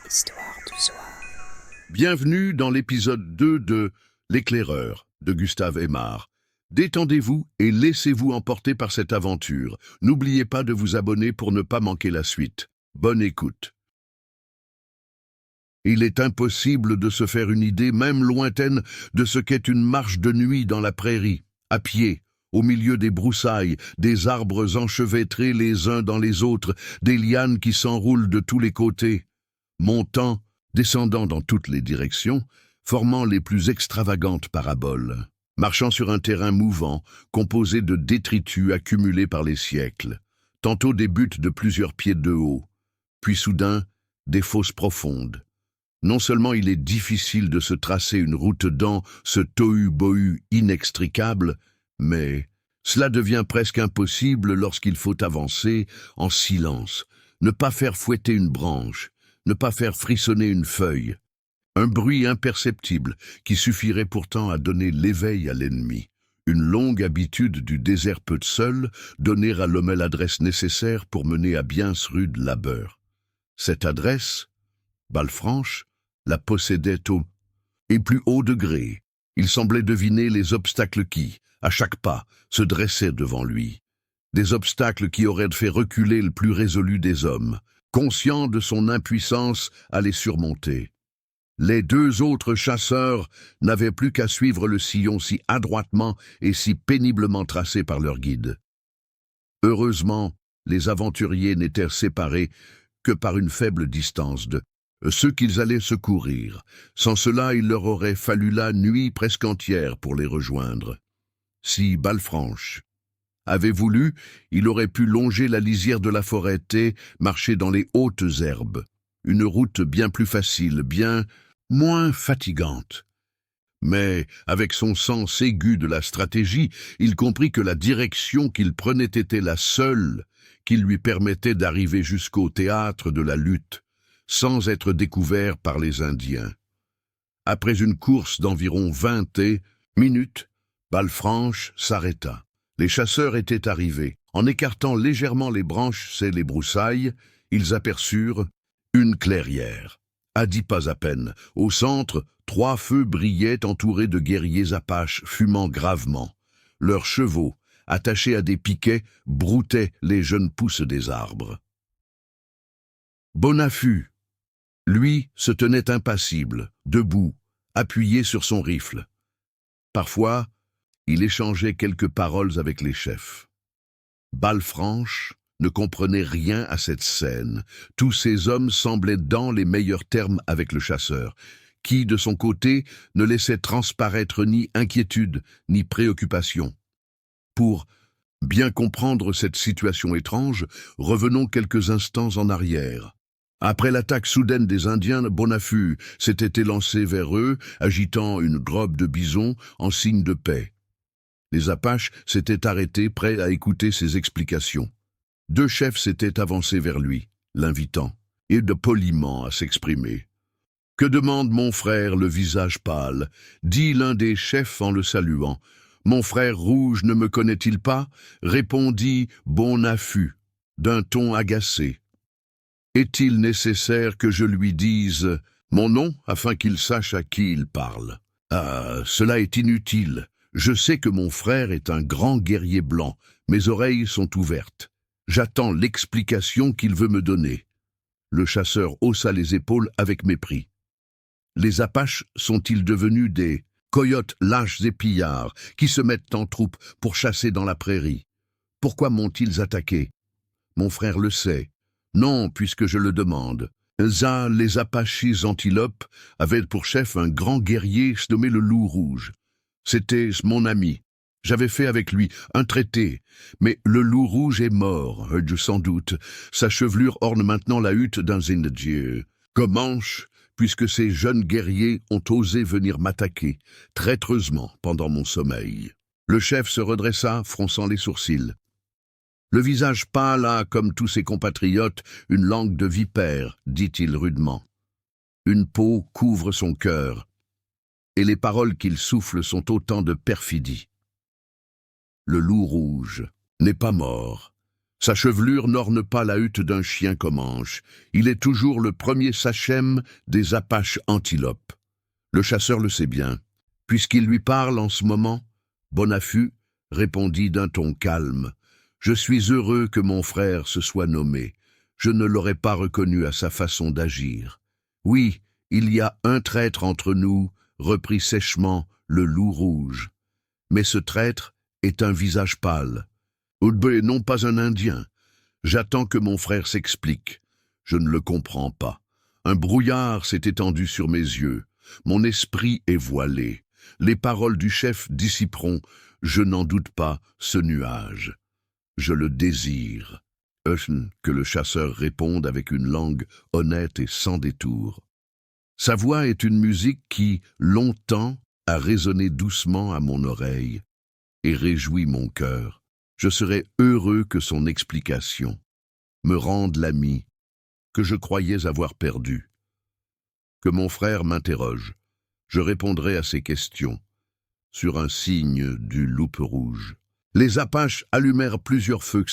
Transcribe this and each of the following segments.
Histoire du soir. Bienvenue dans l'épisode 2 de L'éclaireur de Gustave Aimard. Détendez-vous et laissez-vous emporter par cette aventure. N'oubliez pas de vous abonner pour ne pas manquer la suite. Bonne écoute. Il est impossible de se faire une idée, même lointaine, de ce qu'est une marche de nuit dans la prairie, à pied, au milieu des broussailles, des arbres enchevêtrés les uns dans les autres, des lianes qui s'enroulent de tous les côtés, montant, descendant dans toutes les directions, formant les plus extravagantes paraboles, marchant sur un terrain mouvant, composé de détritus accumulés par les siècles, tantôt des buttes de plusieurs pieds de haut, puis soudain des fosses profondes. Non seulement il est difficile de se tracer une route dans ce tohu-bohu inextricable, mais cela devient presque impossible lorsqu'il faut avancer en silence, ne pas faire fouetter une branche, ne pas faire frissonner une feuille. Un bruit imperceptible qui suffirait pourtant à donner l'éveil à l'ennemi. Une longue habitude du désert peut seule donner à l'homme l'adresse nécessaire pour mener à bien ce rude labeur. Cette adresse, Balfranche la possédait au et plus haut degré. Il semblait deviner les obstacles qui, à chaque pas, se dressaient devant lui. Des obstacles qui auraient fait reculer le plus résolu des hommes, conscient de son impuissance à les surmonter. Les deux autres chasseurs n'avaient plus qu'à suivre le sillon si adroitement et si péniblement tracé par leur guide. Heureusement, les aventuriers n'étaient séparés que par une faible distance de ceux qu'ils allaient secourir. Sans cela, il leur aurait fallu la nuit presque entière pour les rejoindre. Si Balfranche avait voulu, il aurait pu longer la lisière de la forêt et marcher dans les hautes herbes. Une route bien plus facile, bien moins fatigante. Mais, avec son sens aigu de la stratégie, il comprit que la direction qu'il prenait était la seule qui lui permettait d'arriver jusqu'au théâtre de la lutte, sans être découvert par les Indiens. Après une course d'environ 20 minutes, Balfranche s'arrêta. Les chasseurs étaient arrivés. En écartant légèrement les branches et les broussailles, ils aperçurent une clairière. À 10 pas à peine, au centre, 3 feux brillaient entourés de guerriers apaches fumant gravement. Leurs chevaux, attachés à des piquets, broutaient les jeunes pousses des arbres. Bonaffut, lui, se tenait impassible, debout, appuyé sur son rifle. Parfois, il échangeait quelques paroles avec les chefs. Balfranche ne comprenait rien à cette scène. Tous ces hommes semblaient dans les meilleurs termes avec le chasseur, qui, de son côté, ne laissait transparaître ni inquiétude, ni préoccupation. Pour bien comprendre cette situation étrange, revenons quelques instants en arrière. Après l'attaque soudaine des Indiens, Bonaffut s'était élancé vers eux, agitant une robe de bison en signe de paix. Les Apaches s'étaient arrêtés, prêts à écouter ses explications. 2 chefs s'étaient avancés vers lui, l'invitant, et de poliment à s'exprimer. « Que demande mon frère, le visage pâle ?» dit l'un des chefs en le saluant. « Mon frère rouge ne me connaît-il pas ?» répondit Bonaffut, d'un ton agacé. « Est-il nécessaire que je lui dise mon nom afin qu'il sache à qui il parle ? Ah, cela est inutile. Je sais que mon frère est un grand guerrier blanc. Mes oreilles sont ouvertes. J'attends l'explication qu'il veut me donner. » Le chasseur haussa les épaules avec mépris. « Les Apaches sont-ils devenus des coyotes lâches et pillards qui se mettent en troupe pour chasser dans la prairie? Pourquoi m'ont-ils attaqué? Mon frère le sait. Non, puisque je le demande. Les Apaches antilopes avaient pour chef un grand guerrier nommé le Loup Rouge. C'était mon ami. J'avais fait avec lui un traité, mais le Loup Rouge est mort, sans doute. Sa chevelure orne maintenant la hutte d'un Indien. Comanche, puisque ces jeunes guerriers ont osé venir m'attaquer, traîtreusement, pendant mon sommeil. » Le chef se redressa, fronçant les sourcils. Le visage pâle a, comme tous ses compatriotes, une langue de vipère, dit-il rudement. Une peau couvre son cœur, et les paroles qu'il souffle sont autant de perfidie. Le Loup Rouge n'est pas mort, Sa chevelure n'orne pas la hutte d'un chien comanche. Il est toujours le premier sachem des Apaches antilopes. Le chasseur le sait bien. Puisqu'il lui parle en ce moment, Bonaffut répondit d'un ton calme. « Je suis heureux que mon frère se soit nommé. Je ne l'aurais pas reconnu à sa façon d'agir. Oui, il y a un traître entre nous, reprit sèchement le loup rouge. Mais ce traître est un visage pâle. Oudbé, non pas un Indien. J'attends que mon frère s'explique. Je ne le comprends pas. Un brouillard s'est étendu sur mes yeux. Mon esprit est voilé. Les paroles du chef dissiperont, je n'en doute pas, ce nuage. Je le désire. Que le chasseur réponde avec une langue honnête et sans détour. Sa voix est une musique qui, longtemps, a résonné doucement à mon oreille et réjouit mon cœur. Je serais heureux que son explication me rende l'ami que je croyais avoir perdu. Que mon frère m'interroge. Je répondrai à ses questions sur un signe du loupe rouge. Les Apaches allumèrent plusieurs feux,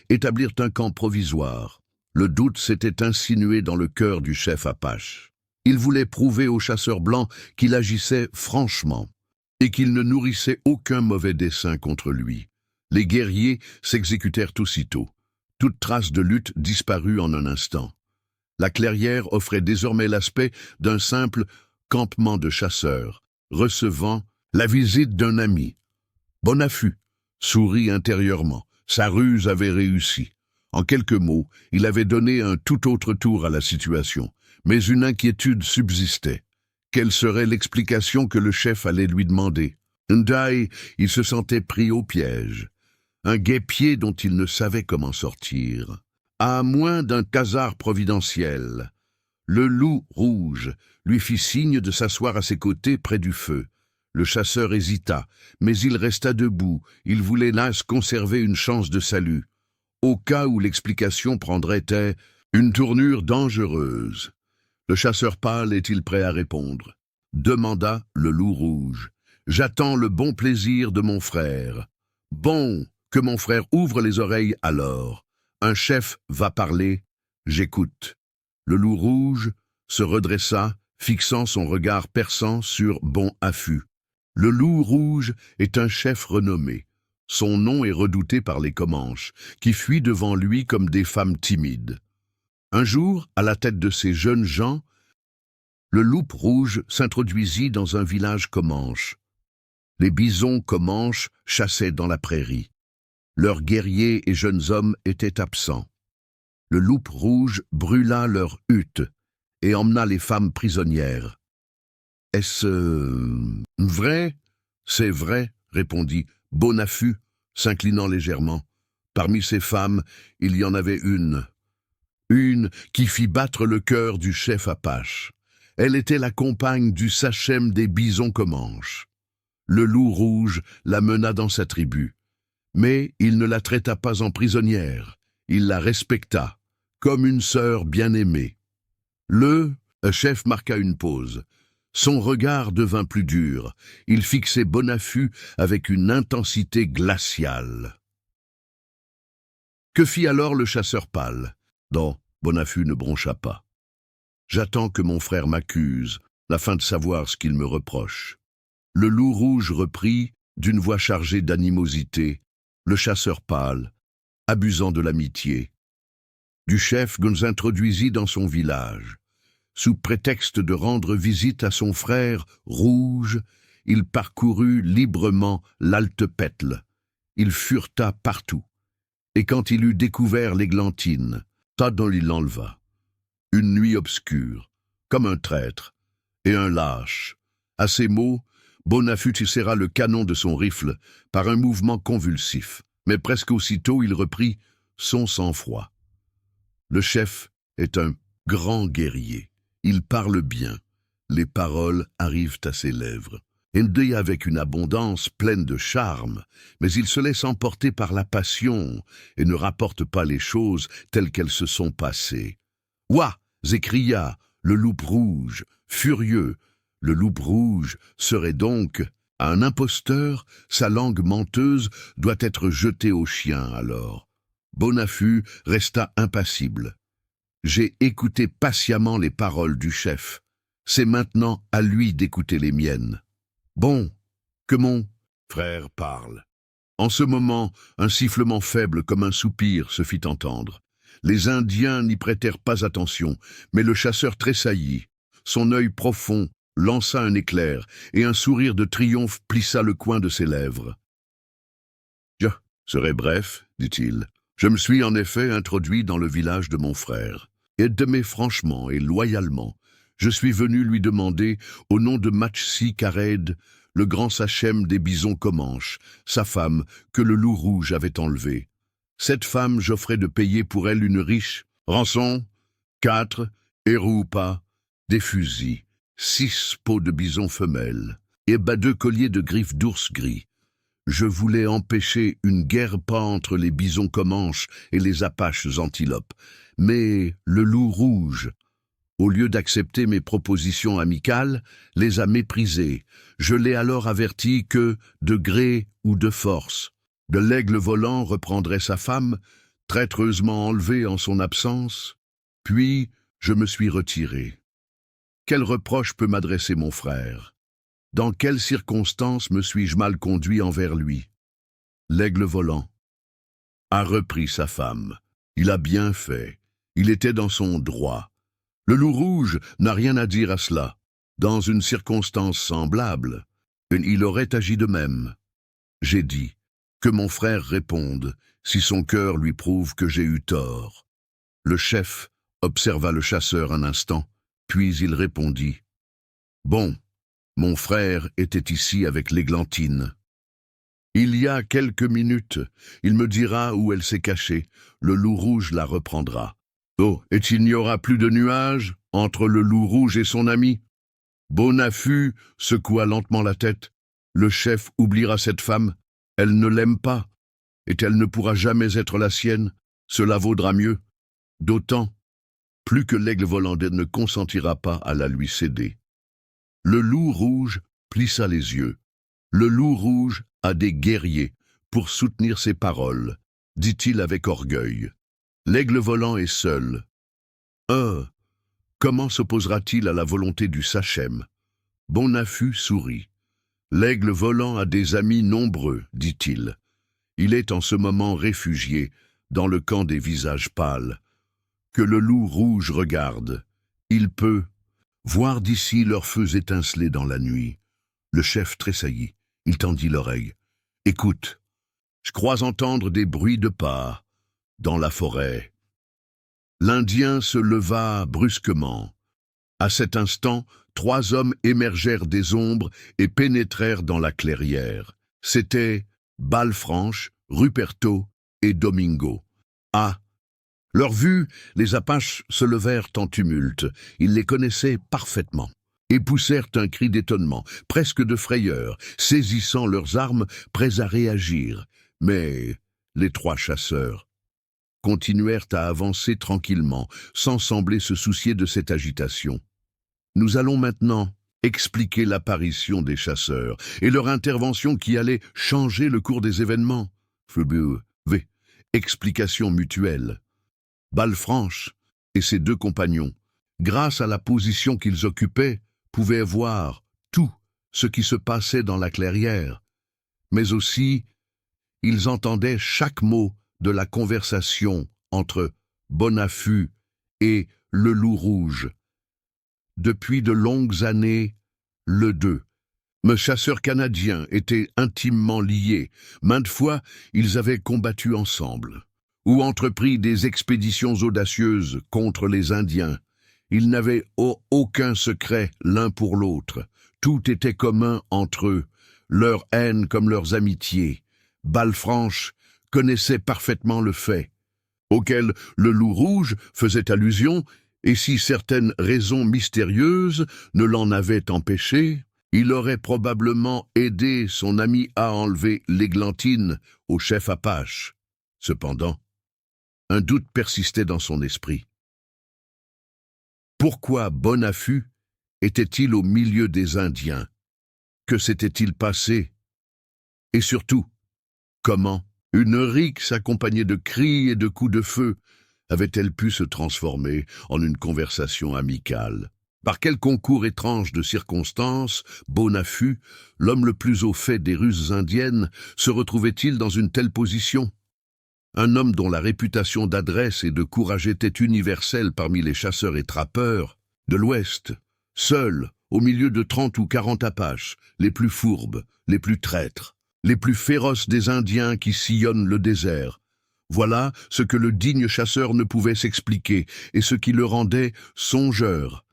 établirent un camp provisoire. Le doute s'était insinué dans le cœur du chef Apache. Il voulait prouver au chasseur blanc qu'il agissait franchement et qu'il ne nourrissait aucun mauvais dessein contre lui. Les guerriers s'exécutèrent aussitôt. Toute trace de lutte disparut en un instant. La clairière offrait désormais l'aspect d'un simple campement de chasseurs, recevant la visite d'un ami. Bonaffut sourit intérieurement. Sa ruse avait réussi. En quelques mots, il avait donné un tout autre tour à la situation. Mais une inquiétude subsistait. Quelle serait l'explication que le chef allait lui demander? Ndaï, il se sentait pris au piège. Un guêpier dont il ne savait comment sortir. À moins d'un hasard providentiel, le loup rouge lui fit signe de s'asseoir à ses côtés près du feu. Le chasseur hésita, mais il resta debout. Il voulait là conserver une chance de salut. Au cas où l'explication prendrait une tournure dangereuse. Le chasseur pâle est-il prêt à répondre? Demanda le loup rouge. J'attends le bon plaisir de mon frère. Bon, que mon frère ouvre les oreilles alors. Un chef va parler, j'écoute. Le loup rouge se redressa, fixant son regard perçant sur Bonaffut. Le loup rouge est un chef renommé. Son nom est redouté par les Comanches, qui fuient devant lui comme des femmes timides. Un jour, à la tête de ces jeunes gens, le loup rouge s'introduisit dans un village Comanche. Les bisons Comanches chassaient dans la prairie. Leurs guerriers et jeunes hommes étaient absents. Le loup rouge brûla leur hutte et emmena les femmes prisonnières. « Est-ce vrai ?»« C'est vrai, » répondit Bonaffut, s'inclinant légèrement. Parmi ces femmes, il y en avait une qui fit battre le cœur du chef Apache. Elle était la compagne du sachem des bisons Comanches. Le loup rouge la mena dans sa tribu. Mais il ne la traita pas en prisonnière. Il la respecta, comme une sœur bien-aimée. Le chef marqua une pause. Son regard devint plus dur. Il fixait Bonaffut avec une intensité glaciale. Que fit alors le chasseur pâle? Non, Bonaffut ne broncha pas. J'attends que mon frère m'accuse, afin de savoir ce qu'il me reproche. Le loup rouge reprit, d'une voix chargée d'animosité, le chasseur pâle, abusant de l'amitié. Du chef nous introduisit dans son village. Sous prétexte de rendre visite à son frère rouge, il parcourut librement l'Altepetle. Il fureta partout. Et quand il eut découvert l'églantine, Tadon il l'enleva. Une nuit obscure, comme un traître, et un lâche. À ces mots, Bonaffut serra le canon de son rifle par un mouvement convulsif, mais presque aussitôt il reprit son sang-froid. Le chef est un grand guerrier. Il parle bien. Les paroles arrivent à ses lèvres. Il dit avec une abondance pleine de charme, mais il se laisse emporter par la passion et ne rapporte pas les choses telles qu'elles se sont passées. « Ouah !» s'écria le loup rouge, furieux. Le loup rouge serait donc à un imposteur, sa langue menteuse doit être jetée aux chiens alors. Bonaffut resta impassible. J'ai écouté patiemment les paroles du chef. C'est maintenant à lui d'écouter les miennes. Bon, que mon frère parle. En ce moment, un sifflement faible comme un soupir se fit entendre. Les Indiens n'y prêtèrent pas attention, mais le chasseur tressaillit. Son œil profond lança un éclair, et un sourire de triomphe plissa le coin de ses lèvres. « Je serai bref, dit-il. Je me suis en effet introduit dans le village de mon frère. Aide-moi franchement et loyalement. Je suis venu lui demander, au nom de Matchsi Kared, le grand sachem des bisons Comanches, sa femme, que le loup rouge avait enlevée. Cette femme, j'offrais de payer pour elle une riche rançon, 4, héros ou pas, des fusils, 6 peaux de bison femelles, et 2 colliers de griffes d'ours gris. Je voulais empêcher une guerre pas entre les bisons Comanches et les Apaches antilopes, mais le loup rouge, au lieu d'accepter mes propositions amicales, les a méprisées. Je l'ai alors averti que, de gré ou de force, de l'aigle volant reprendrait sa femme, traîtreusement enlevée en son absence. Puis, je me suis retiré. Quel reproche peut m'adresser mon frère? Dans quelles circonstances me suis-je mal conduit envers lui? L'aigle volant a repris sa femme. Il a bien fait. Il était dans son droit. Le loup rouge n'a rien à dire à cela. Dans une circonstance semblable, il aurait agi de même. J'ai dit que mon frère réponde si son cœur lui prouve que j'ai eu tort. Le chef observa le chasseur un instant, puis il répondit « Bon, mon frère était ici avec l'églantine. Il y a quelques minutes, il me dira où elle s'est cachée, le loup rouge la reprendra. Oh, et il n'y aura plus de nuages entre le loup rouge et son ami? » Bonaffut secoua lentement la tête. Le chef oubliera cette femme. Elle ne l'aime pas, et elle ne pourra jamais être la sienne. Cela vaudra mieux. D'autant plus que l'aigle volant ne consentira pas à la lui céder. Le loup rouge plissa les yeux. Le loup rouge a des guerriers pour soutenir ses paroles, dit-il avec orgueil. L'aigle volant est seul. Comment s'opposera-t-il à la volonté du sachem? Bonaffut sourit. L'aigle volant a des amis nombreux, dit-il. Il est en ce moment réfugié dans le camp des visages pâles. Que le loup rouge regarde. Il peut voir d'ici leurs feux étinceler dans la nuit. Le chef tressaillit. Il tendit l'oreille. Écoute, je crois entendre des bruits de pas dans la forêt. L'Indien se leva brusquement. À cet instant, 3 hommes émergèrent des ombres et pénétrèrent dans la clairière. C'étaient Balfranche, Ruperto et Domingo. À leur vue, les Apaches se levèrent en tumulte. Ils les connaissaient parfaitement et poussèrent un cri d'étonnement, presque de frayeur, saisissant leurs armes, prêts à réagir. Mais les 3 chasseurs continuèrent à avancer tranquillement, sans sembler se soucier de cette agitation. Nous allons maintenant expliquer l'apparition des chasseurs et leur intervention qui allait changer le cours des événements. Explication mutuelle. Balfranche et ses 2 compagnons, grâce à la position qu'ils occupaient, pouvaient voir tout ce qui se passait dans la clairière, mais aussi ils entendaient chaque mot de la conversation entre Bonaffut et le loup rouge. Depuis de longues années, le chasseurs canadiens étaient intimement liés. Maintes fois, ils avaient combattu ensemble ou entrepris des expéditions audacieuses contre les Indiens. Ils n'avaient aucun secret l'un pour l'autre. Tout était commun entre eux, leur haine comme leurs amitiés. Balfranche connaissait parfaitement le fait, auquel le loup rouge faisait allusion, et si certaines raisons mystérieuses ne l'en avaient empêché, il aurait probablement aidé son ami à enlever l'églantine au chef Apache. Cependant, un doute persistait dans son esprit. Pourquoi Bonaffut était-il au milieu des Indiens? Que s'était-il passé? Et surtout, comment Une rixe accompagnée de cris et de coups de feu avait-elle pu se transformer en une conversation amicale? Par quel concours étrange de circonstances, Bonaffut, l'homme le plus au fait des ruses indiennes, se retrouvait-il dans une telle position? Un homme dont la réputation d'adresse et de courage était universelle parmi les chasseurs et trappeurs de l'Ouest, seul, au milieu de 30 ou 40 Apaches, les plus fourbes, les plus traîtres, les plus féroces des Indiens qui sillonnent le désert. Voilà ce que le digne chasseur ne pouvait s'expliquer et ce qui le rendait songeur.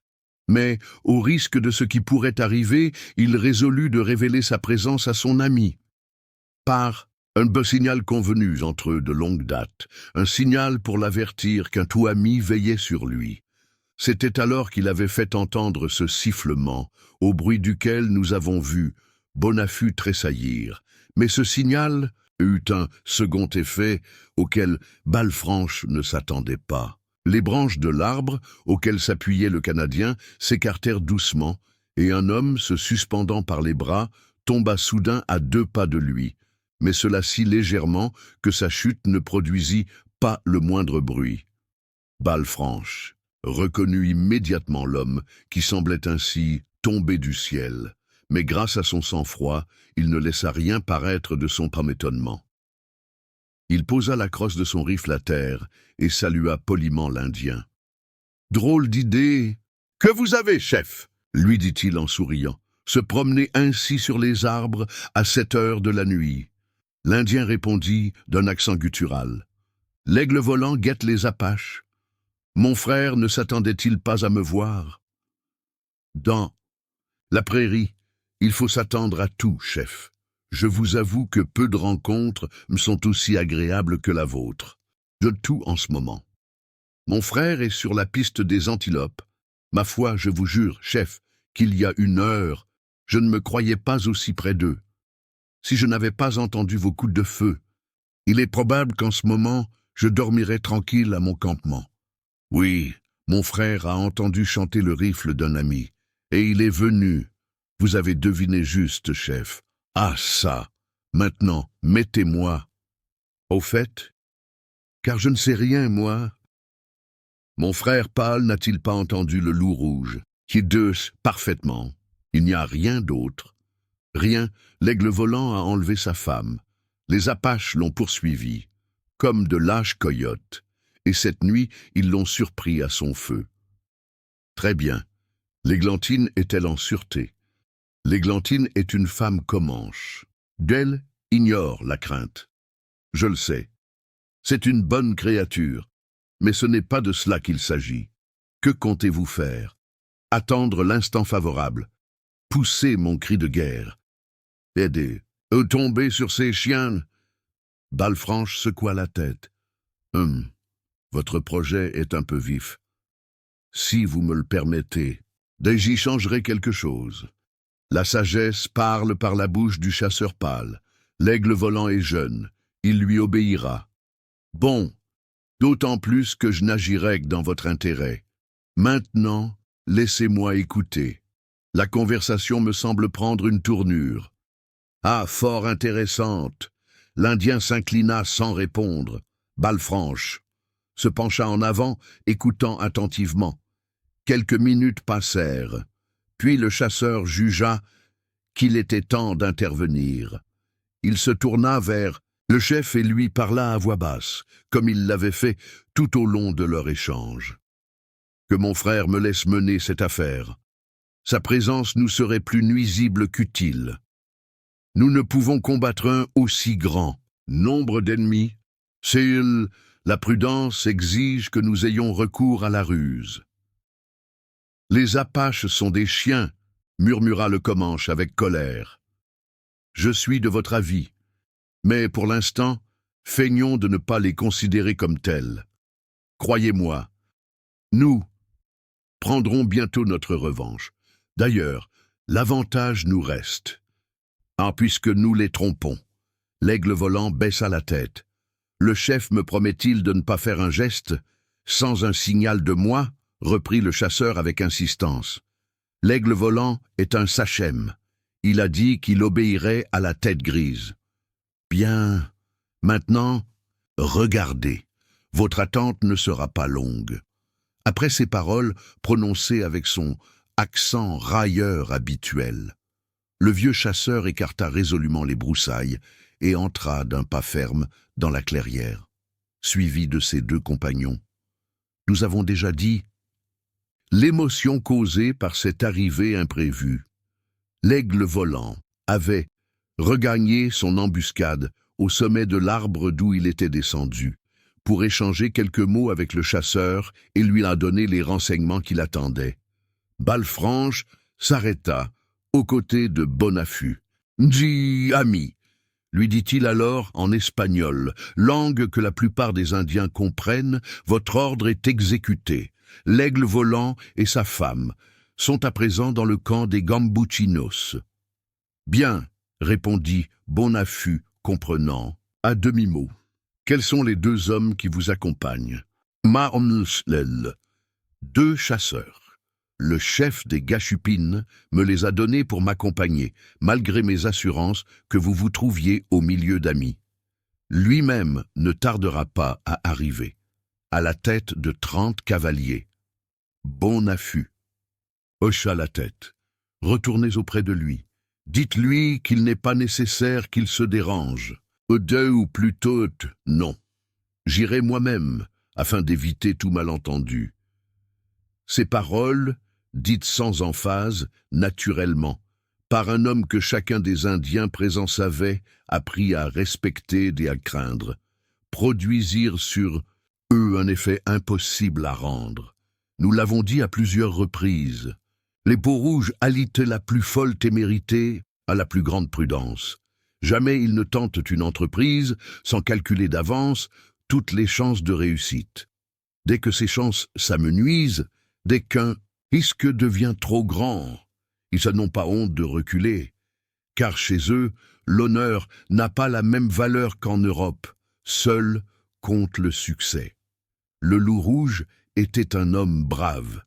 Mais, au risque de ce qui pourrait arriver, il résolut de révéler sa présence à son ami. Par un beau signal convenu entre eux de longue date, un signal pour l'avertir qu'un tout ami veillait sur lui. C'était alors qu'il avait fait entendre ce sifflement, au bruit duquel nous avons vu Bonaffut tressaillir. Mais ce signal eut un second effet auquel Balfranche ne s'attendait pas. Les branches de l'arbre auquel s'appuyait le Canadien s'écartèrent doucement, et un homme, se suspendant par les bras, tomba soudain à 2 pas de lui, mais cela si légèrement que sa chute ne produisit pas le moindre bruit. Balfranche reconnut immédiatement l'homme qui semblait ainsi tomber du ciel, mais grâce à son sang-froid, il ne laissa rien paraître de son étonnement. Il posa la crosse de son rifle à terre et salua poliment l'Indien. « Drôle d'idée. Que vous avez, chef ?» lui dit-il en souriant. « Se promener ainsi sur les arbres à 7 heures de la nuit. » L'Indien répondit d'un accent guttural. « L'aigle volant guette les Apaches. Mon frère ne s'attendait-il pas à me voir? » Dans la prairie, il faut s'attendre à tout, chef. Je vous avoue que peu de rencontres me sont aussi agréables que la vôtre. Je tout en ce moment. Mon frère est sur la piste des antilopes. Ma foi, je vous jure, chef, qu'il y a 1 heure, je ne me croyais pas aussi près d'eux. Si je n'avais pas entendu vos coups de feu, il est probable qu'en ce moment, je dormirais tranquille à mon campement. Oui, mon frère a entendu chanter le rifle d'un ami, et il est venu. Vous avez deviné juste, chef. Ah ça! Maintenant, mettez-moi. Au fait, car je ne sais rien, moi. Mon frère pâle n'a-t-il pas entendu le loup rouge, qui deuce parfaitement? Il n'y a rien d'autre. Rien, l'aigle volant a enlevé sa femme. Les Apaches l'ont poursuivi, comme de lâches coyotes, et cette nuit, ils l'ont surpris à son feu. Très bien. L'églantine est-elle en sûreté? L'églantine est une femme comanche. D'elle, ignore la crainte. Je le sais. C'est une bonne créature, mais ce n'est pas de cela qu'il s'agit. Que comptez-vous faire? Attendre l'instant favorable. Pousser mon cri de guerre. Aider. Tomber sur ces chiens. Balfranche secoua la tête. Votre projet est un peu vif. Si vous me le permettez, j'y changerai quelque chose. La sagesse parle par la bouche du chasseur pâle. L'aigle volant est jeune, il lui obéira. Bon, d'autant plus que je n'agirai que dans votre intérêt. Maintenant, laissez-moi écouter. La conversation me semble prendre une tournure. Ah, fort intéressante. L'Indien s'inclina sans répondre. Balfranche se pencha en avant, écoutant attentivement. Quelques minutes passèrent. Puis le chasseur jugea qu'il était temps d'intervenir. Il se tourna vers le chef et lui parla à voix basse, comme il l'avait fait tout au long de leur échange. Que mon frère me laisse mener cette affaire. Sa présence nous serait plus nuisible qu'utile. Nous ne pouvons combattre un aussi grand nombre d'ennemis. La prudence exige que nous ayons recours à la ruse. Les Apaches sont des chiens, murmura le Comanche avec colère. Je suis de votre avis, mais pour l'instant, feignons de ne pas les considérer comme tels. Croyez-moi, nous prendrons bientôt notre revanche. D'ailleurs, l'avantage nous reste. Ah, puisque nous les trompons. L'aigle volant baissa la tête. Le chef me promet-il de ne pas faire un geste sans un signal de moi? Reprit le chasseur avec insistance. L'aigle volant est un sachem. Il a dit qu'il obéirait à la tête grise. Bien, Maintenant, regardez, votre attente ne sera pas longue. » Après ces paroles, prononcées avec son accent railleur habituel, le vieux chasseur écarta résolument les broussailles et entra d'un pas ferme dans la clairière, suivi de ses deux compagnons. Nous avons déjà dit l'émotion causée par cette arrivée imprévue. L'aigle volant avait regagné son embuscade au sommet de l'arbre d'où il était descendu, pour échanger quelques mots avec le chasseur et lui en donner les renseignements qu'il attendait. Balfranche s'arrêta aux côtés de Bonaffut. « N'ji, ami !» lui dit-il alors en espagnol, langue que la plupart des Indiens comprennent, « votre ordre est exécuté. L'aigle volant et sa femme sont à présent dans le camp des Gambuchinos. »« Bien, » répondit Bonaffut, comprenant, à demi-mot. « Quels sont les deux hommes qui vous accompagnent ?»« Maomslel, 2 chasseurs. Le chef des Gachupines me les a donnés pour m'accompagner, malgré mes assurances que vous vous trouviez au milieu d'amis. Lui-même ne tardera pas à arriver, à la tête de 30 cavaliers. » Bonaffut hocha la tête. « Retournez auprès de lui. Dites-lui qu'il n'est pas nécessaire qu'il se dérange. Deux ou plutôt, non. J'irai moi-même, afin d'éviter tout malentendu. » Ces paroles, dites sans emphase, naturellement, par un homme que chacun des Indiens présents savait, appris à respecter et à craindre, produisirent sur eux un effet impossible à rendre. Nous l'avons dit à plusieurs reprises. Les Peaux-Rouges allient la plus folle témérité à la plus grande prudence. Jamais ils ne tentent une entreprise sans calculer d'avance toutes les chances de réussite. Dès que ces chances s'amenuisent, dès qu'un risque devient trop grand, ils n'ont pas honte de reculer, car chez eux, l'honneur n'a pas la même valeur qu'en Europe. Seul compte le succès. Le loup rouge était un homme brave.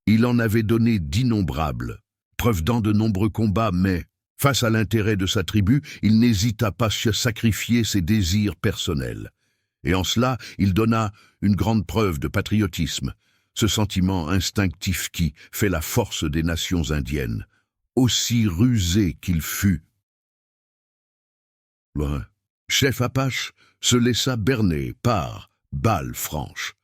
Il en avait donné d'innombrables, preuve dans de nombreux combats, mais, face à l'intérêt de sa tribu, il n'hésita pas à sacrifier ses désirs personnels. Et en cela, il donna une grande preuve de patriotisme, ce sentiment instinctif qui fait la force des nations indiennes, aussi rusé qu'il fût. Le chef Apache se laissa berner par Balfranche.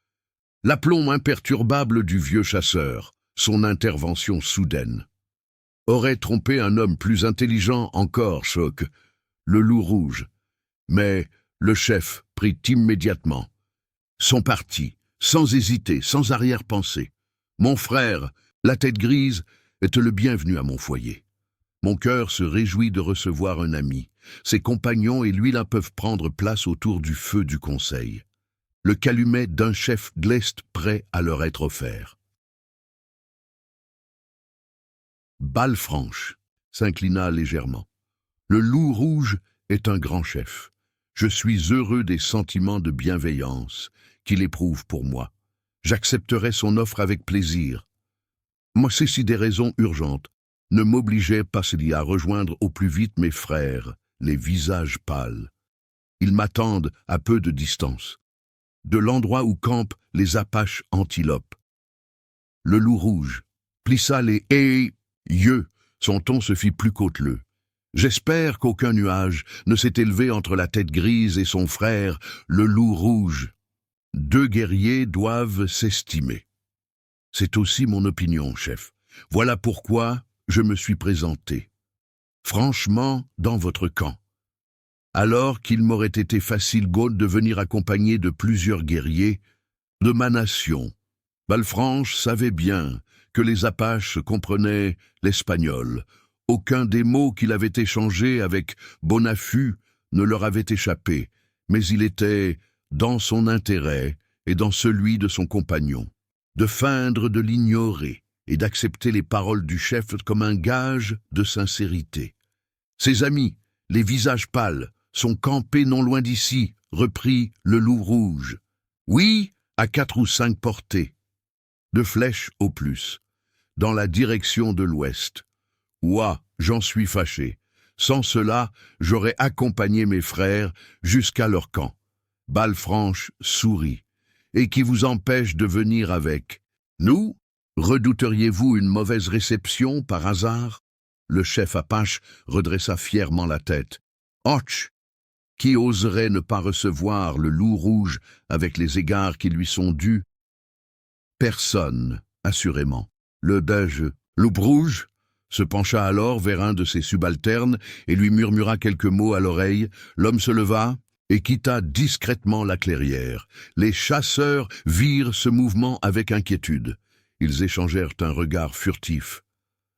L'aplomb imperturbable du vieux chasseur, son intervention soudaine, aurait trompé un homme plus intelligent encore, Choc, le loup rouge. Mais le chef prit immédiatement son parti, sans hésiter, sans arrière-pensée. « Mon frère, la tête grise, est le bienvenu à mon foyer. Mon cœur se réjouit de recevoir un ami. Ses compagnons et lui là peuvent prendre place autour du feu du conseil. Le calumet d'un chef de l'Est prêt à leur être offert. » Balfranche s'inclina légèrement. « Le loup rouge est un grand chef. Je suis heureux des sentiments de bienveillance qu'il éprouve pour moi. J'accepterai son offre avec plaisir. Moi, ceci des raisons urgentes ne m'obligeaient pas à rejoindre au plus vite mes frères, les visages pâles. Ils m'attendent à peu de distance, de l'endroit où campent les Apaches antilopes. » Le loup rouge plissa les yeux, son ton se fit plus cauteleux. « J'espère qu'aucun nuage ne s'est élevé entre la tête grise et son frère, le loup rouge. 2 guerriers doivent s'estimer. C'est aussi mon opinion, chef. Voilà pourquoi je me suis présenté. Franchement, dans votre camp. Alors qu'il m'aurait été facile de venir accompagné de plusieurs guerriers de ma nation. Balfranche savait bien que les Apaches comprenaient l'espagnol. Aucun des mots qu'il avait échangés avec Bonaffut ne leur avait échappé, mais il était dans son intérêt et dans celui de son compagnon, de feindre de l'ignorer et d'accepter les paroles du chef comme un gage de sincérité. Ses amis, les visages pâles, sont campés non loin d'ici, reprit le loup rouge. Oui, à 4 ou 5 portées, de flèches au plus, dans la direction de l'ouest. Ouah, j'en suis fâché. Sans cela, j'aurais accompagné mes frères jusqu'à leur camp. Balfranche sourit. Et qui vous empêche de venir avec nous? Redouteriez-vous une mauvaise réception par hasard? Le chef Apache redressa fièrement la tête. Och! Qui oserait ne pas recevoir le loup rouge avec les égards qui lui sont dus? Personne, assurément. Le loup rouge se pencha alors vers un de ses subalternes et lui murmura quelques mots à l'oreille. L'homme se leva et quitta discrètement la clairière. Les chasseurs virent ce mouvement avec inquiétude. Ils échangèrent un regard furtif,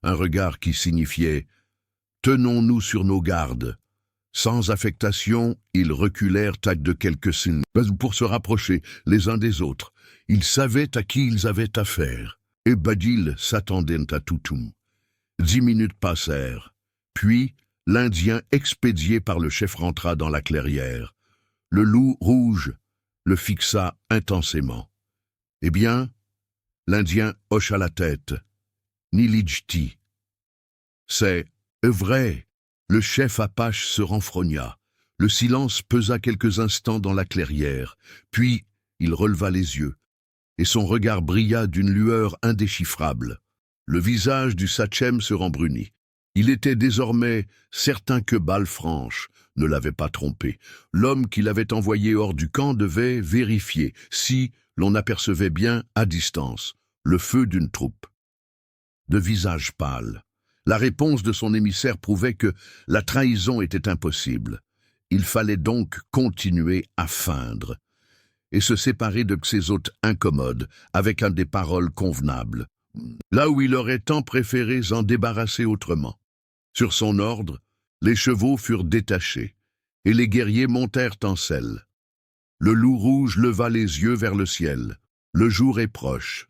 un regard qui signifiait « Tenons-nous sur nos gardes ». Sans affectation, ils reculèrent à de quelques signes pour se rapprocher les uns des autres. Ils savaient à qui ils avaient affaire, et Badil s'attendait à tout. 10 minutes passèrent, puis l'Indien expédié par le chef rentra dans la clairière. Le loup rouge le fixa intensément. « Eh bien ?» L'Indien hocha la tête. « Nilijti. »« C'est vrai. » Le chef Apache se renfrogna. Le silence pesa quelques instants dans la clairière, puis il releva les yeux, et son regard brilla d'une lueur indéchiffrable. Le visage du Sachem se rembrunit. Il était désormais certain que Balfranche ne l'avait pas trompé. L'homme qui l'avait envoyé hors du camp devait vérifier si l'on apercevait bien, à distance, le feu d'une troupe. De visage pâle, la réponse de son émissaire prouvait que la trahison était impossible. Il fallait donc continuer à feindre et se séparer de ses hôtes incommodes avec des paroles convenables, là où il aurait tant préféré s'en débarrasser autrement. Sur son ordre, les chevaux furent détachés et les guerriers montèrent en selle. Le loup rouge leva les yeux vers le ciel. Le jour est proche.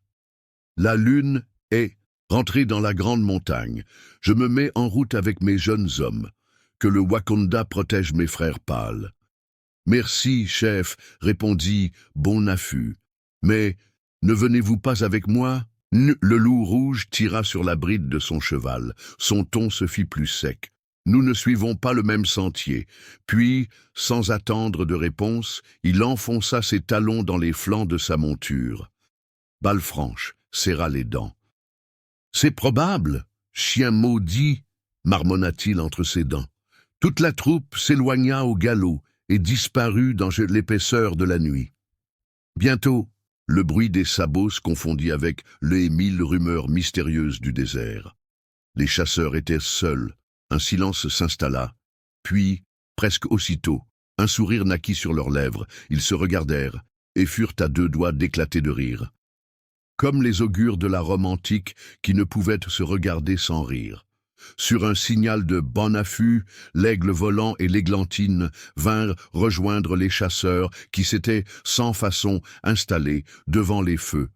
La lune est rentrée dans la grande montagne. Je me mets en route avec mes jeunes hommes. Que le Wakanda protège mes frères pâles. Merci, chef, répondit Bonafu. Mais ne venez-vous pas avec moi? Le loup rouge tira sur la bride de son cheval. Son ton se fit plus sec. Nous ne suivons pas le même sentier. Puis, sans attendre de réponse, il enfonça ses talons dans les flancs de sa monture. Balfranche serra les dents. C'est probable, chien maudit, marmonna-t-il entre ses dents. Toute la troupe s'éloigna au galop et disparut dans l'épaisseur de la nuit. Bientôt, le bruit des sabots se confondit avec les 1000 rumeurs mystérieuses du désert. Les chasseurs étaient seuls. Un silence s'installa. Puis, presque aussitôt, un sourire naquit sur leurs lèvres. Ils se regardèrent et furent à 2 doigts d'éclater de rire. Comme les augures de la Rome antique qui ne pouvaient se regarder sans rire. Sur un signal de bon affût, l'aigle volant et l'églantine vinrent rejoindre les chasseurs qui s'étaient sans façon installés devant les feux,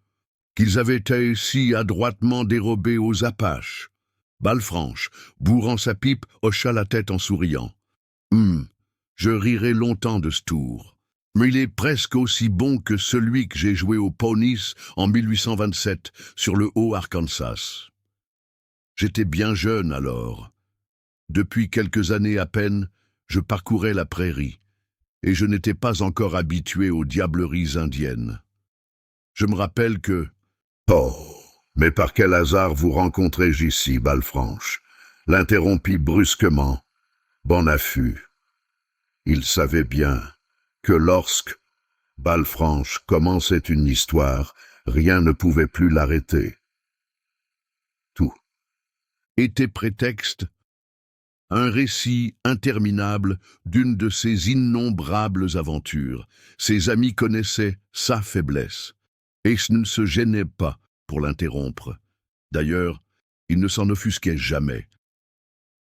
qu'ils avaient été si adroitement dérobés aux Apaches. Balfranche, bourrant sa pipe, hocha la tête en souriant. Je rirai longtemps de ce tour. Mais il est presque aussi bon que celui que j'ai joué aux Pawnees en 1827 sur le haut Arkansas. J'étais bien jeune alors. Depuis quelques années à peine, je parcourais la prairie, et je n'étais pas encore habitué aux diableries indiennes. Je me rappelle que... Oh, mais par quel hasard vous rencontrez-je ici, Balfranche? L'interrompit brusquement. Bon affût. Il savait bien que lorsque Balfranche commençait une histoire, rien ne pouvait plus l'arrêter. Tout était prétexte, un récit interminable d'une de ses innombrables aventures. Ses amis connaissaient sa faiblesse, et ne se gênaient pas pour l'interrompre. D'ailleurs, il ne s'en offusquait jamais.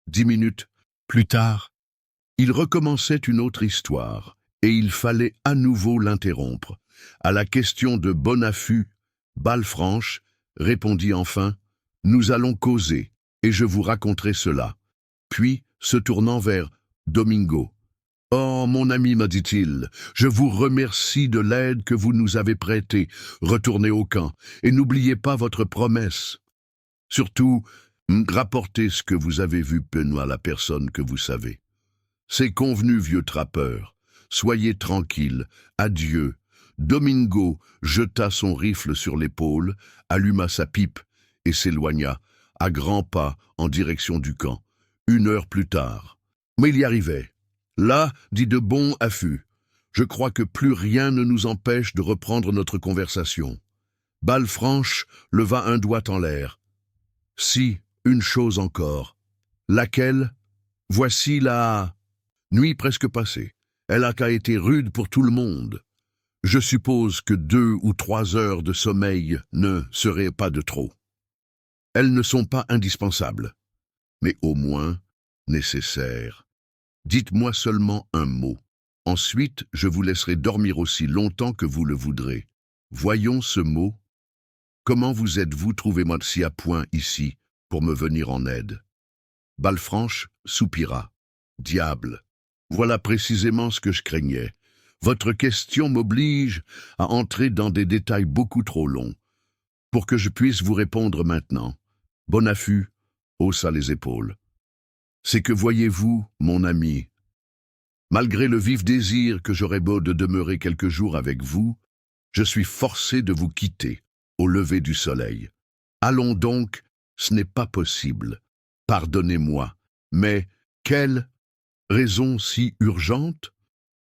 10 minutes plus tard, il recommençait une autre histoire, et il fallait à nouveau l'interrompre. À la question de bon affût, Balfranche répondit enfin « Nous allons causer, et je vous raconterai cela. » Puis, se tournant vers Domingo. « Oh, mon ami, me dit-il, je vous remercie de l'aide que vous nous avez prêtée. Retournez au camp, et n'oubliez pas votre promesse. Surtout, Rapportez ce que vous avez vu, Benoît, la personne que vous savez. C'est convenu, vieux trappeur. Soyez tranquille. Adieu. Domingo jeta son rifle sur l'épaule, alluma sa pipe et s'éloigna, à grands pas, en direction du camp. 1 heure plus tard. Mais il y arrivait. Là, dit de bon affût. Je crois que plus rien ne nous empêche de reprendre notre conversation. Balfranche leva un doigt en l'air. Si, une chose encore. Laquelle? Voici la nuit presque passée. Elle a qu'à été rude pour tout le monde. Je suppose que 2 ou 3 heures de sommeil ne seraient pas de trop. Elles ne sont pas indispensables, mais au moins nécessaires. Dites-moi seulement un mot. Ensuite, je vous laisserai dormir aussi longtemps que vous le voudrez. Voyons ce mot. Comment vous êtes-vous trouvé si à point ici pour me venir en aide? Balfranche soupira. Diable, voilà précisément ce que je craignais. Votre question m'oblige à entrer dans des détails beaucoup trop longs. Pour que je puisse vous répondre maintenant, Bonaffut haussa les épaules. C'est que voyez-vous, mon ami, malgré le vif désir que j'aurais beau de demeurer quelques jours avec vous, je suis forcé de vous quitter au lever du soleil. Allons donc, ce n'est pas possible. Pardonnez-moi, mais quelle raison si urgente?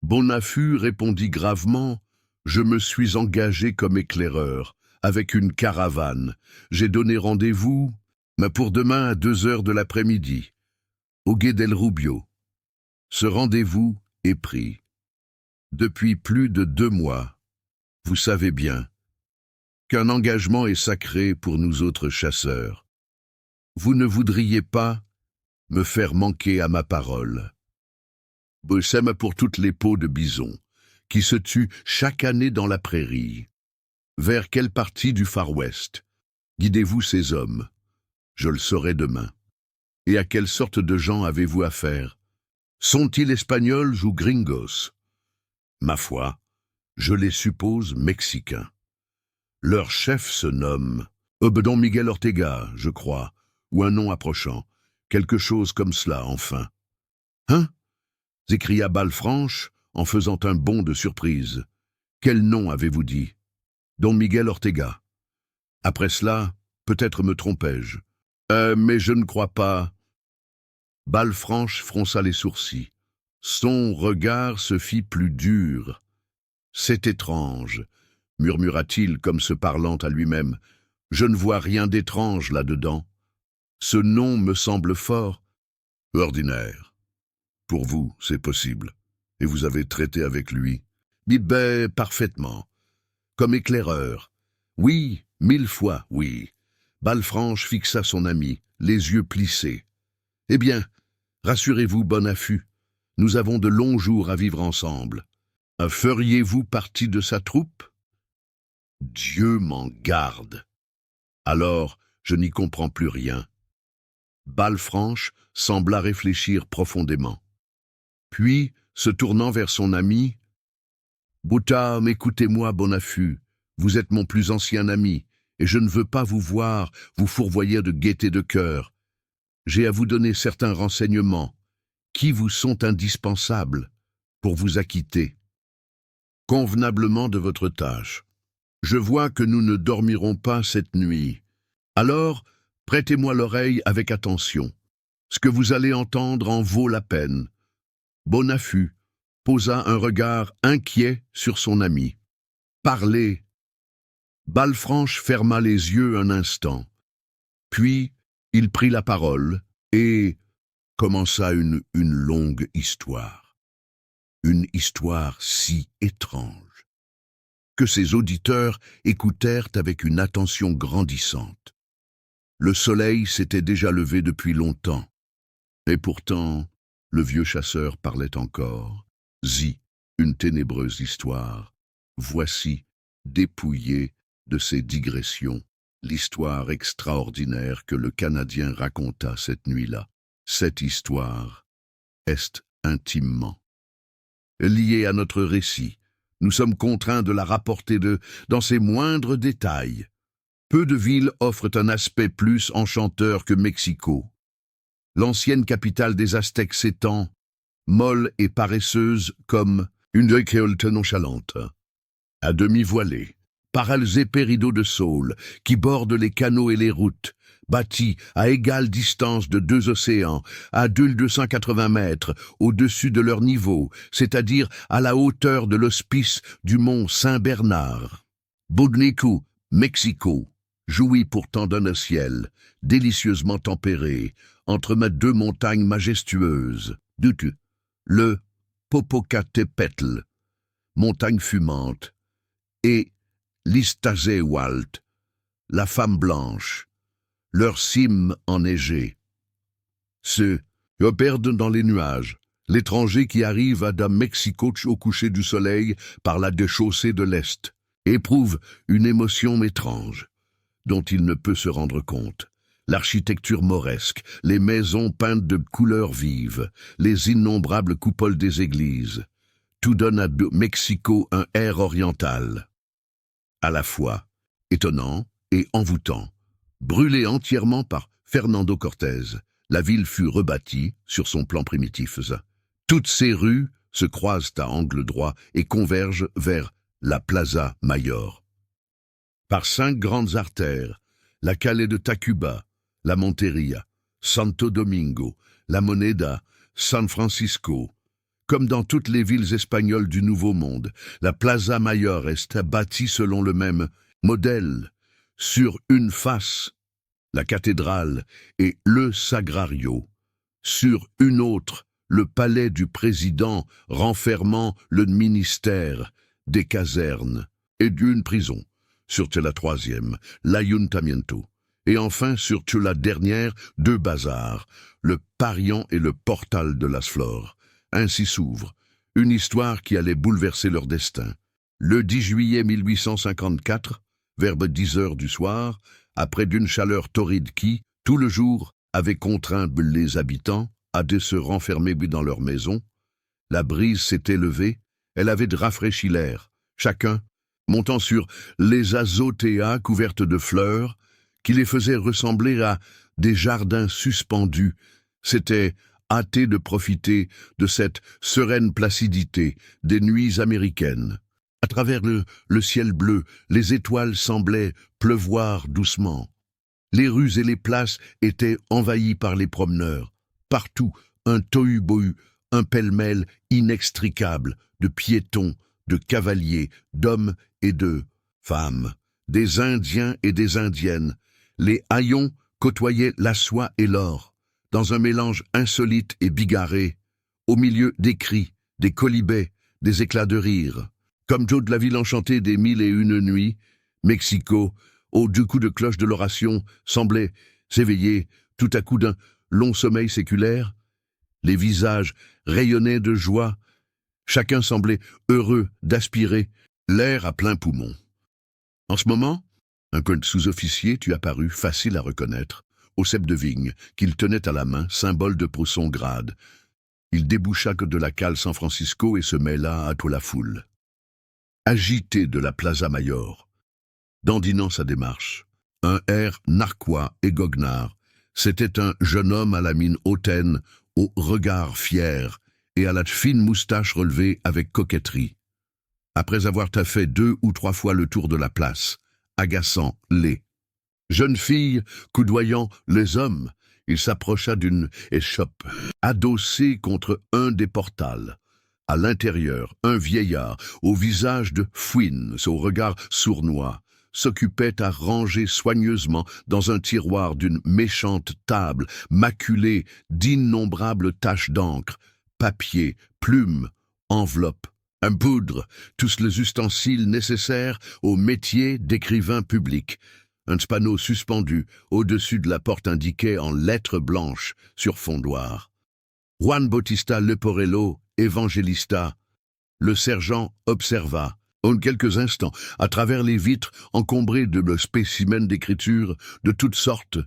Bonaffut répondit gravement, « Je me suis engagé comme éclaireur, avec une caravane. J'ai donné rendez-vous, mais pour demain à 2 heures de l'après-midi, au Gué del Rubio. Ce rendez-vous est pris. Depuis plus de 2 mois, vous savez bien qu'un engagement est sacré pour nous autres chasseurs. Vous ne voudriez pas me faire manquer à ma parole. Bossem pour toutes les peaux de bison, qui se tuent chaque année dans la prairie. Vers quelle partie du Far West guidez-vous ces hommes? Je le saurai demain. Et à quelle sorte de gens avez-vous affaire? Sont-ils espagnols ou gringos? Ma foi, je les suppose mexicains. Leur chef se nomme Don Miguel Ortega, je crois, ou un nom approchant, quelque chose comme cela, enfin. Hein? S'écria Balfranche en faisant un bond de surprise. Quel nom avez-vous dit? Don Miguel Ortega. Après cela, peut-être me trompais-je. Mais je ne crois pas. Balfranche fronça les sourcils. Son regard se fit plus dur. C'est étrange, murmura-t-il comme se parlant à lui-même. Je ne vois rien d'étrange là-dedans. Ce nom me semble fort ordinaire. Pour vous, c'est possible. Et vous avez traité avec lui? Ben, parfaitement. Comme éclaireur. Oui, 1000 fois, oui. Balfranche fixa son ami, les yeux plissés. Eh bien, rassurez-vous, Bonaffut, nous avons de longs jours à vivre ensemble. Feriez-vous partie de sa troupe? Dieu m'en garde. Alors, je n'y comprends plus rien. Balfranche sembla réfléchir profondément. Puis, se tournant vers son ami, « Boutam, écoutez-moi, Bonaffut, vous êtes mon plus ancien ami, et je ne veux pas vous voir vous fourvoyer de gaieté de cœur. J'ai à vous donner certains renseignements, qui vous sont indispensables pour vous acquitter convenablement de votre tâche. Je vois que nous ne dormirons pas cette nuit. Alors, prêtez-moi l'oreille avec attention. Ce que vous allez entendre en vaut la peine. » Bonaffut posa un regard inquiet sur son ami. « Parlez !» Balfranche ferma les yeux un instant. Puis, il prit la parole et commença une longue histoire. Une histoire si étrange que ses auditeurs écoutèrent avec une attention grandissante. Le soleil s'était déjà levé depuis longtemps, et pourtant, le vieux chasseur parlait encore. Une ténébreuse histoire. Voici, dépouillée de ses digressions, l'histoire extraordinaire que le Canadien raconta cette nuit-là. Cette histoire est intimement liée à notre récit. Nous sommes contraints de la rapporter dans ses moindres détails. Peu de villes offrent un aspect plus enchanteur que Mexico. L'ancienne capitale des Aztèques s'étend, molle et paresseuse comme une récolte nonchalante, à demi voilée, par elles épais rideaux de saule qui bordent les canaux et les routes, bâtis à égale distance de deux océans, à 280 mètres au-dessus de leur niveau, c'est-à-dire à la hauteur de l'hospice du mont Saint-Bernard. Bugnicu, Mexico, jouit pourtant d'un ciel délicieusement tempéré entre mes deux montagnes majestueuses, le Popocatépetl, montagne fumante, et l'Iztaccíhuatl, la femme blanche, leur cime enneigée. Se perdent dans les nuages, l'étranger qui arrive à Mexico au coucher du soleil par la déchaussée de l'Est éprouve une émotion étrange, dont il ne peut se rendre compte. L'architecture mauresque, les maisons peintes de couleurs vives, les innombrables coupoles des églises, tout donne à Mexico un air oriental, à la fois étonnant et envoûtant. Brûlée entièrement par Fernando Cortés, la ville fut rebâtie sur son plan primitif. Toutes ces rues se croisent à angle droit et convergent vers la Plaza Mayor. Par 5 grandes artères, la Calais de Tacuba, la Monteria, Santo Domingo, la Moneda, San Francisco. Comme dans toutes les villes espagnoles du Nouveau Monde, la Plaza Mayor est bâtie selon le même modèle. Sur une face, la cathédrale et le Sagrario. Sur une autre, le palais du président renfermant le ministère, des casernes et d'une prison. Sur la troisième, l'Ayuntamiento. Et enfin, sur la dernière, 2 bazars, le Parian et le Portal de las Flores. Ainsi s'ouvre une histoire qui allait bouleverser leur destin. Le 10 juillet 1854, vers 10 heures du soir, après d'une chaleur torride qui, tout le jour, avait contraint les habitants à se renfermer dans leur maison, la brise s'était levée, elle avait rafraîchi l'air, chacun montant sur les azotéas couvertes de fleurs, qui les faisaient ressembler à des jardins suspendus, s'était hâté de profiter de cette sereine placidité des nuits américaines. À travers le ciel bleu, les étoiles semblaient pleuvoir doucement. Les rues et les places étaient envahies par les promeneurs. Partout, un tohu-bohu, un pêle-mêle inextricable de piétons, de cavaliers, d'hommes et de femmes, des Indiens et des Indiennes. Les haillons côtoyaient la soie et l'or, dans un mélange insolite et bigarré, au milieu des cris, des quolibets, des éclats de rire. Comme Joe de la ville enchantée des 1001 nuits, Mexico, au du coup de cloche de l'oration, semblait s'éveiller tout à coup d'un long sommeil séculaire. Les visages rayonnaient de joie, chacun semblait heureux d'aspirer l'air à plein poumon. En ce moment, un sous-officier tu apparut, facile à reconnaître, au cep de vigne, qu'il tenait à la main, symbole de son grade. Il déboucha que de la cale San Francisco et se mêla à toute la foule. Agité de la Plaza Mayor, dandinant sa démarche, un air narquois et goguenard, c'était un jeune homme à la mine hautaine, au regard fier et à la fine moustache relevée avec coquetterie. Après avoir fait 2 ou 3 fois le tour de la place, agaçant les jeunes filles, coudoyant les hommes, il s'approcha d'une échoppe, adossée contre un des portals. À l'intérieur, un vieillard, au visage de fouine, au regard sournois, s'occupait à ranger soigneusement dans un tiroir d'une méchante table, maculée d'innombrables taches d'encre, papier, plumes, enveloppes, un poudre, tous les ustensiles nécessaires au métier d'écrivain public. Un panneau suspendu au-dessus de la porte indiquait en lettres blanches sur fond noir. Juan Bautista Leporello, évangélista. Le sergent observa, en quelques instants, à travers les vitres encombrées de spécimens d'écriture de toutes sortes.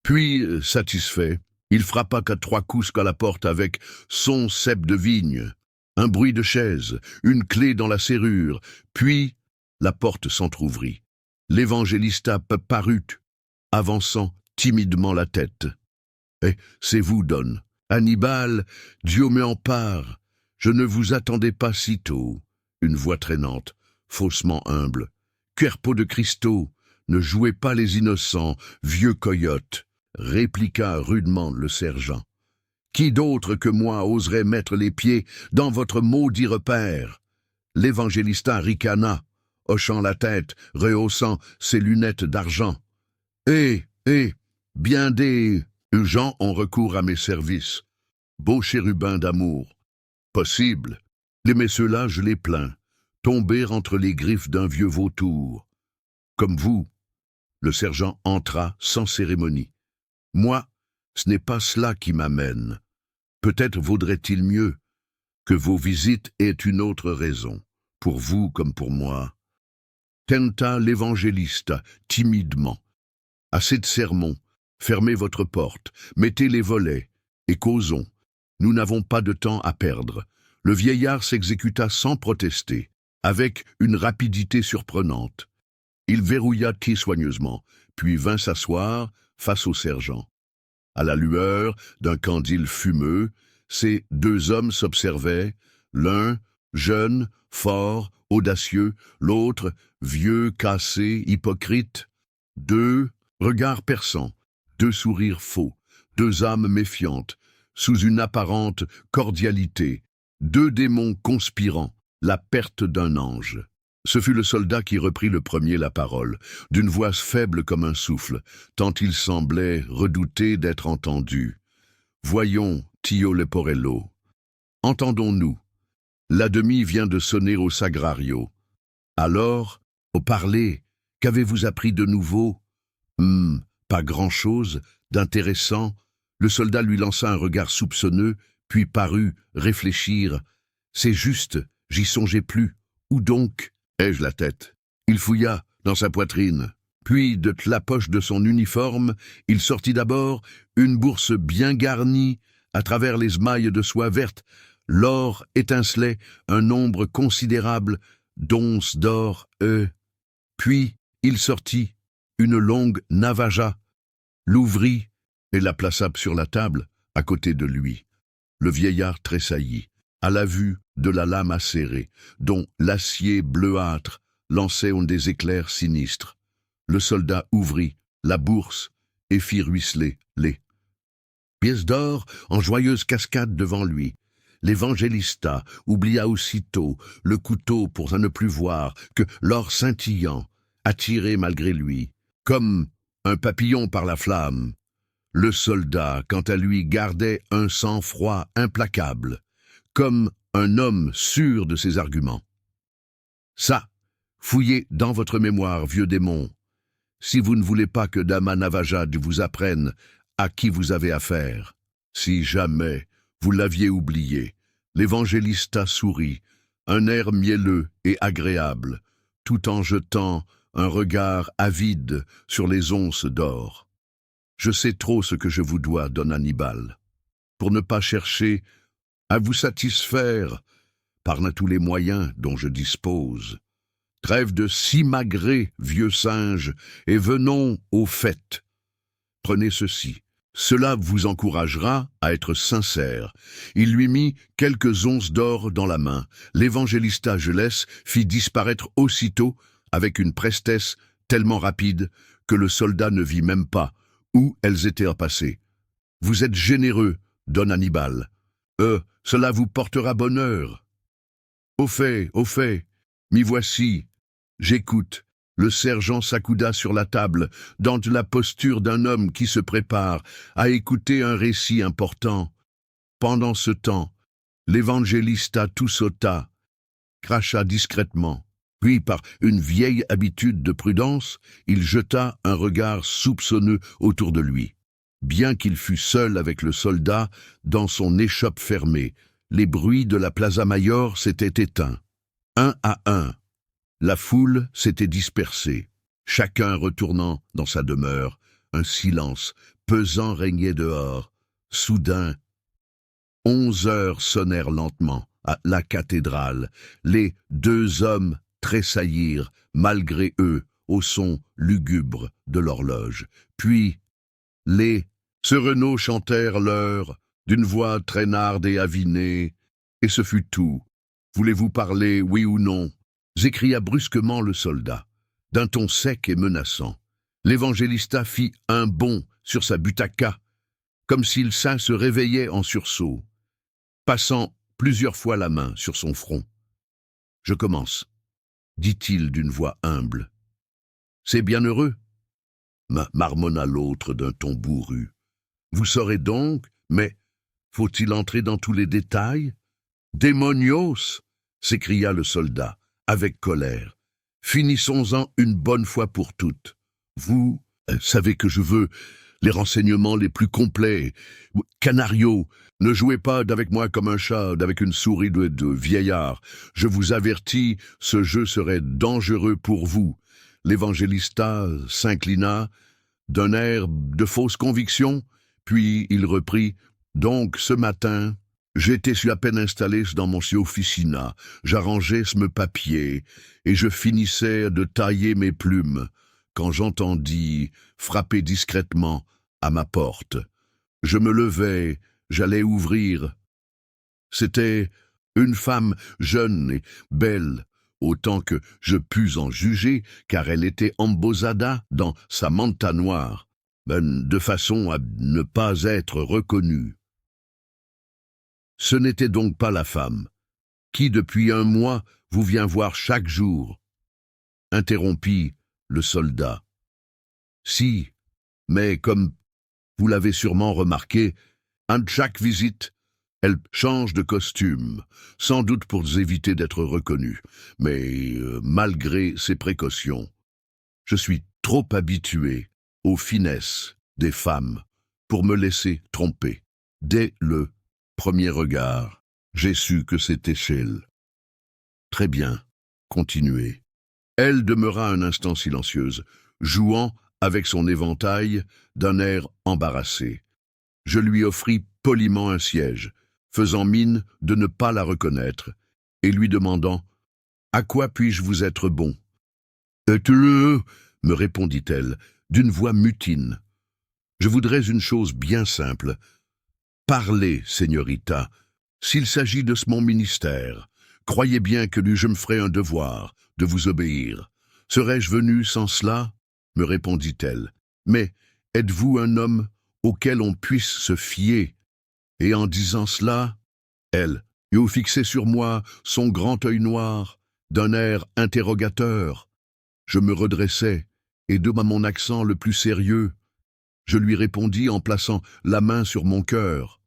Puis, satisfait, il frappa qu'à 3 coups à la porte avec son cep de vigne, un bruit de chaise, une clé dans la serrure, puis la porte s'entr'ouvrit. L'évangélista parut, avançant timidement la tête. « Eh, c'est vous, Don. Hannibal, Dieu me en part. Je ne vous attendais pas si tôt. » Une voix traînante, faussement humble. « Cuerpo de Cristo, ne jouez pas les innocents, vieux coyote !» répliqua rudement le sergent. « Qui d'autre que moi oserait mettre les pieds dans votre maudit repère ?» L'évangélista ricana, hochant la tête, rehaussant ses lunettes d'argent. « Bien des gens ont recours à mes services. Beaux chérubins d'amour. Possible. Les messieurs-là, je les plains. Tomber entre les griffes d'un vieux vautour. Comme vous. » Le sergent entra sans cérémonie. « Moi, ce n'est pas cela qui m'amène. Peut-être vaudrait-il mieux que vos visites aient une autre raison, pour vous comme pour moi. » Tenta l'évangélista, timidement. « Assez de sermons. Fermez votre porte, mettez les volets, et causons. Nous n'avons pas de temps à perdre. » Le vieillard s'exécuta sans protester, avec une rapidité surprenante. Il verrouilla très soigneusement, puis vint s'asseoir face au sergent. À la lueur d'un candile fumeux, ces deux hommes s'observaient, l'un, jeune, fort, audacieux, l'autre, vieux, cassé, hypocrite. Deux regards perçants, deux sourires faux, deux âmes méfiantes, sous une apparente cordialité, deux démons conspirant, la perte d'un ange. Ce fut le soldat qui reprit le premier la parole, d'une voix faible comme un souffle, tant il semblait redouter d'être entendu. « Voyons, Tio Leporello. Entendons-nous. La demi vient de sonner au sagrario. Alors, au parler, qu'avez-vous appris de nouveau ? » Pas grand-chose, d'intéressant. » Le soldat lui lança un regard soupçonneux, puis parut réfléchir. « C'est juste, j'y songeais plus. Où donc ? » Ai-je la tête. Il fouilla dans sa poitrine. Puis, de la poche de son uniforme, il sortit d'abord une bourse bien garnie, à travers les émails de soie verte. L'or étincelait, un nombre considérable d'onces d'or, Puis, il sortit une longue navaja, l'ouvrit et la plaça sur la table, à côté de lui. Le vieillard tressaillit, à la vue de la lame acérée, dont l'acier bleuâtre lançait des éclairs sinistres. Le soldat ouvrit la bourse et fit ruisseler les pièces d'or en joyeuse cascade devant lui. L'évangélista oublia aussitôt le couteau pour à ne plus voir que l'or scintillant, attiré malgré lui, comme un papillon par la flamme. Le soldat, quant à lui, gardait un sang-froid implacable, comme un homme sûr de ses arguments. Ça, fouillez dans votre mémoire, vieux démon, si vous ne voulez pas que Dama Navajad vous apprenne à qui vous avez affaire. Si jamais vous l'aviez oublié, l'évangélista sourit, un air mielleux et agréable, tout en jetant un regard avide sur les onces d'or. Je sais trop ce que je vous dois, Don Hannibal, pour ne pas chercher à vous satisfaire par tous les moyens dont je dispose. Trêve de s'imagrer, vieux singe, et venons au fait. Prenez ceci. Cela vous encouragera à être sincère. » Il lui mit quelques onces d'or dans la main. L'évangélista Gelès fit disparaître aussitôt, avec une prestesse tellement rapide que le soldat ne vit même pas où elles étaient passées. « Vous êtes généreux, Don Hannibal. Cela vous portera bonheur. »« Au fait, m'y voici. J'écoute. » Le sergent s'accouda sur la table, dans la posture d'un homme qui se prépare à écouter un récit important. Pendant ce temps, l'évangélista tout sauta, cracha discrètement, puis par une vieille habitude de prudence, il jeta un regard soupçonneux autour de lui. Bien qu'il fût seul avec le soldat, dans son échoppe fermée, les bruits de la Plaza Mayor s'étaient éteints. Un à un, la foule s'était dispersée, chacun retournant dans sa demeure. Un silence pesant régnait dehors. Soudain, 11 heures sonnèrent lentement à la cathédrale. Les deux hommes tressaillirent, malgré eux, au son lugubre de l'horloge. Puis, les sereneaux chantèrent l'heure d'une voix traînarde et avinée, et ce fut tout. Voulez-vous parler, oui ou non? S'écria brusquement le soldat, d'un ton sec et menaçant. L'évangélista fit un bond sur sa butaka, comme si le saint se réveillait en sursaut, passant plusieurs fois la main sur son front. « Je commence, » dit-il d'une voix humble. « C'est bien heureux ?» marmonna l'autre d'un ton bourru. « Vous saurez donc, mais faut-il entrer dans tous les détails? »« Démonios !» s'écria le soldat, avec colère. « Finissons-en une bonne fois pour toutes. Vous savez que je veux les renseignements les plus complets. Canario, ne jouez pas avec moi comme un chat, avec une souris de vieillard. Je vous avertis, ce jeu serait dangereux pour vous. » L'évangélista s'inclina d'un air de fausse conviction, puis il reprit. « Donc, ce matin, j'étais à peine installé dans mon officina, j'arrangeais ce papier, et je finissais de tailler mes plumes, quand j'entendis frapper discrètement à ma porte. Je me levai, j'allais ouvrir. C'était une femme jeune et belle, autant que je pus en juger, car elle était embosada dans sa manta noire, de façon à ne pas être reconnue. Ce n'était donc pas la femme, qui depuis un mois vous vient voir chaque jour, interrompit le soldat. Si, mais comme vous l'avez sûrement remarqué, à chaque visite, elle change de costume, sans doute pour éviter d'être reconnue, mais malgré ses précautions. Je suis trop habitué aux finesses des femmes pour me laisser tromper. Dès le premier regard, j'ai su que c'était elle. Très bien, continuez. Elle demeura un instant silencieuse, jouant avec son éventail d'un air embarrassé. Je lui offris poliment un siège, faisant mine de ne pas la reconnaître, et lui demandant « À quoi puis-je vous être bon ?»« me répondit-elle, d'une voix mutine. « Je voudrais une chose bien simple. Parlez, señorita. S'il s'agit de mon ministère, croyez bien que je me ferai un devoir de vous obéir. Serais-je venu sans cela ?» me répondit-elle. « Mais êtes-vous un homme auquel on puisse se fier ?» Et en disant cela, elle eut fixé sur moi son grand œil noir, d'un air interrogateur. Je me redressai, et de mon accent le plus sérieux, je lui répondis en plaçant la main sur mon cœur.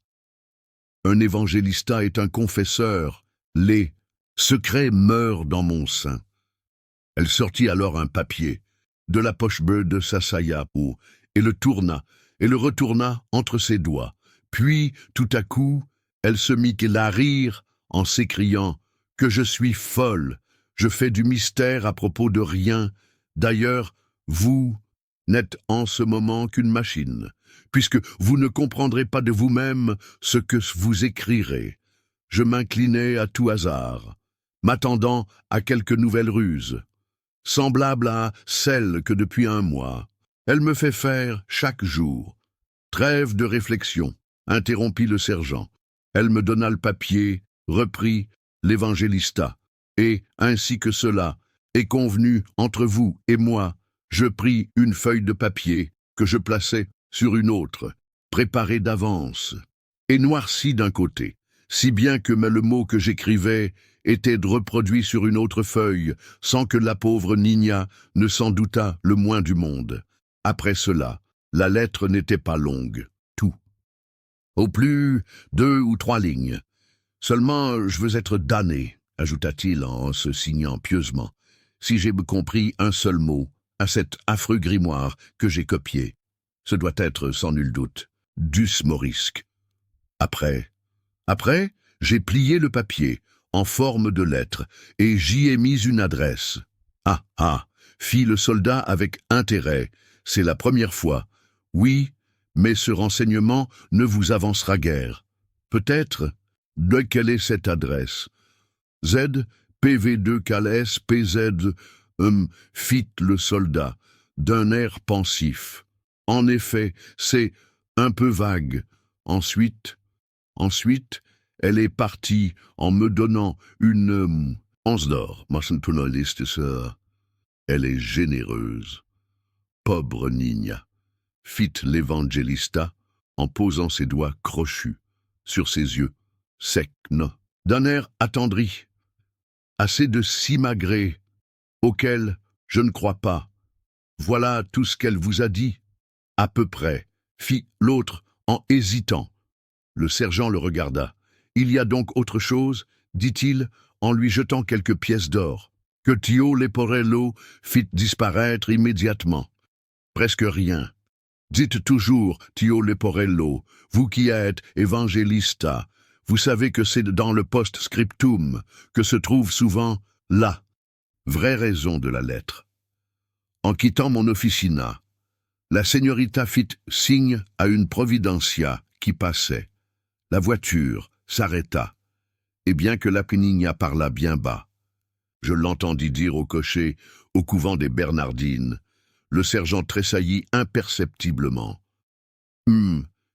Un évangélista est un confesseur, les secrets meurent dans mon sein. Elle sortit alors un papier de la poche bleue de sa saya et le tourna, et le retourna entre ses doigts. Puis, tout à coup, elle se mit à rire en s'écriant « Que je suis folle, je fais du mystère à propos de rien. D'ailleurs, vous n'êtes en ce moment qu'une machine, puisque vous ne comprendrez pas de vous-même ce que vous écrirez. » Je m'inclinai à tout hasard, m'attendant à quelque nouvelle ruse, semblable à celle que depuis un mois, elle me fait faire chaque jour. Trêve de réflexion, interrompit le sergent. Elle me donna le papier, reprit l'évangélista, et, ainsi que cela, est convenu entre vous et moi, je pris une feuille de papier que je plaçai sur une autre, préparée d'avance, et noircie d'un côté, si bien que le mot que j'écrivais était reproduit sur une autre feuille, sans que la pauvre Nina ne s'en doutât le moins du monde. Après cela, la lettre n'était pas longue, tout. Au plus 2 ou 3 lignes. Seulement, je veux être damné, ajouta-t-il en se signant pieusement, si j'ai compris un seul mot à cet affreux grimoire que j'ai copié. Ce doit être, sans nul doute, Dus Morisque. Après, j'ai plié le papier en forme de lettre et j'y ai mis une adresse. Ah, ah, fit le soldat avec intérêt, c'est la première fois. Oui, mais ce renseignement ne vous avancera guère. Peut-être, de quelle est cette adresse? Z, PV2 Calès, PZ, Fit le soldat, d'un air pensif. En effet, c'est un peu vague. Ensuite, elle est partie en me donnant une once d'or. Elle est généreuse. Pauvre Nina, fit l'évangélista en posant ses doigts crochus sur ses yeux secs, d'un air attendri. Assez de simagrées, auquel je ne crois pas. Voilà tout ce qu'elle vous a dit. À peu près, fit l'autre en hésitant. Le sergent le regarda. Il y a donc autre chose, dit-il, en lui jetant quelques pièces d'or, que Tio Leporello fit disparaître immédiatement. Presque rien. Dites toujours, Tio Leporello, vous qui êtes évangélista, vous savez que c'est dans le post-scriptum que se trouve souvent la vraie raison de la lettre. En quittant mon officina, la señorita fit signe à une providencia qui passait. La voiture s'arrêta, et bien que la Pinigna parlât bien bas, je l'entendis dire au cocher, au couvent des Bernardines. Le sergent tressaillit imperceptiblement.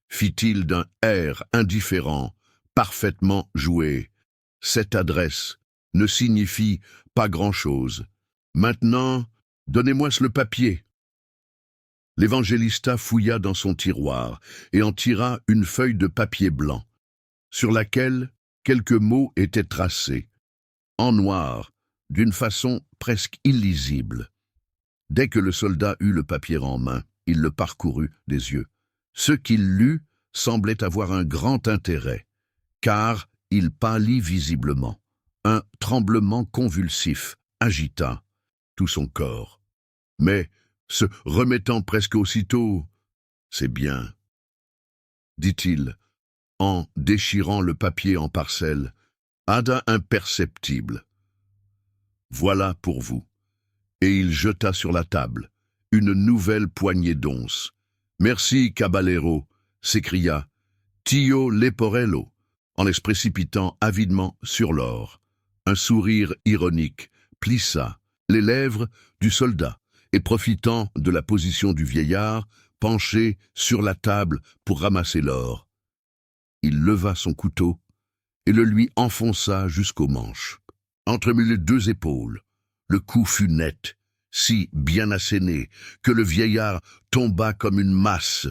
Fit-il d'un air indifférent, parfaitement joué. Cette adresse ne signifie pas grand-chose. Maintenant, donnez-moi le papier. L'évangélista fouilla dans son tiroir et en tira une feuille de papier blanc, sur laquelle quelques mots étaient tracés, en noir, d'une façon presque illisible. Dès que le soldat eut le papier en main, il le parcourut des yeux. Ce qu'il lut semblait avoir un grand intérêt, car il pâlit visiblement. Un tremblement convulsif agita tout son corps. Mais, se remettant presque aussitôt, « C'est bien, » dit-il, en déchirant le papier en parcelles, ada imperceptible. « Voilà pour vous. » Et il jeta sur la table une nouvelle poignée d'onces. « Merci, caballero » s'écria Tio Leporello, en les précipitant avidement sur l'or. Un sourire ironique plissa les lèvres du soldat, et profitant de la position du vieillard, penché sur la table pour ramasser l'or. Il leva son couteau et le lui enfonça jusqu'au manche. Entre les deux épaules, le coup fut net, si bien asséné, que le vieillard tomba comme une masse.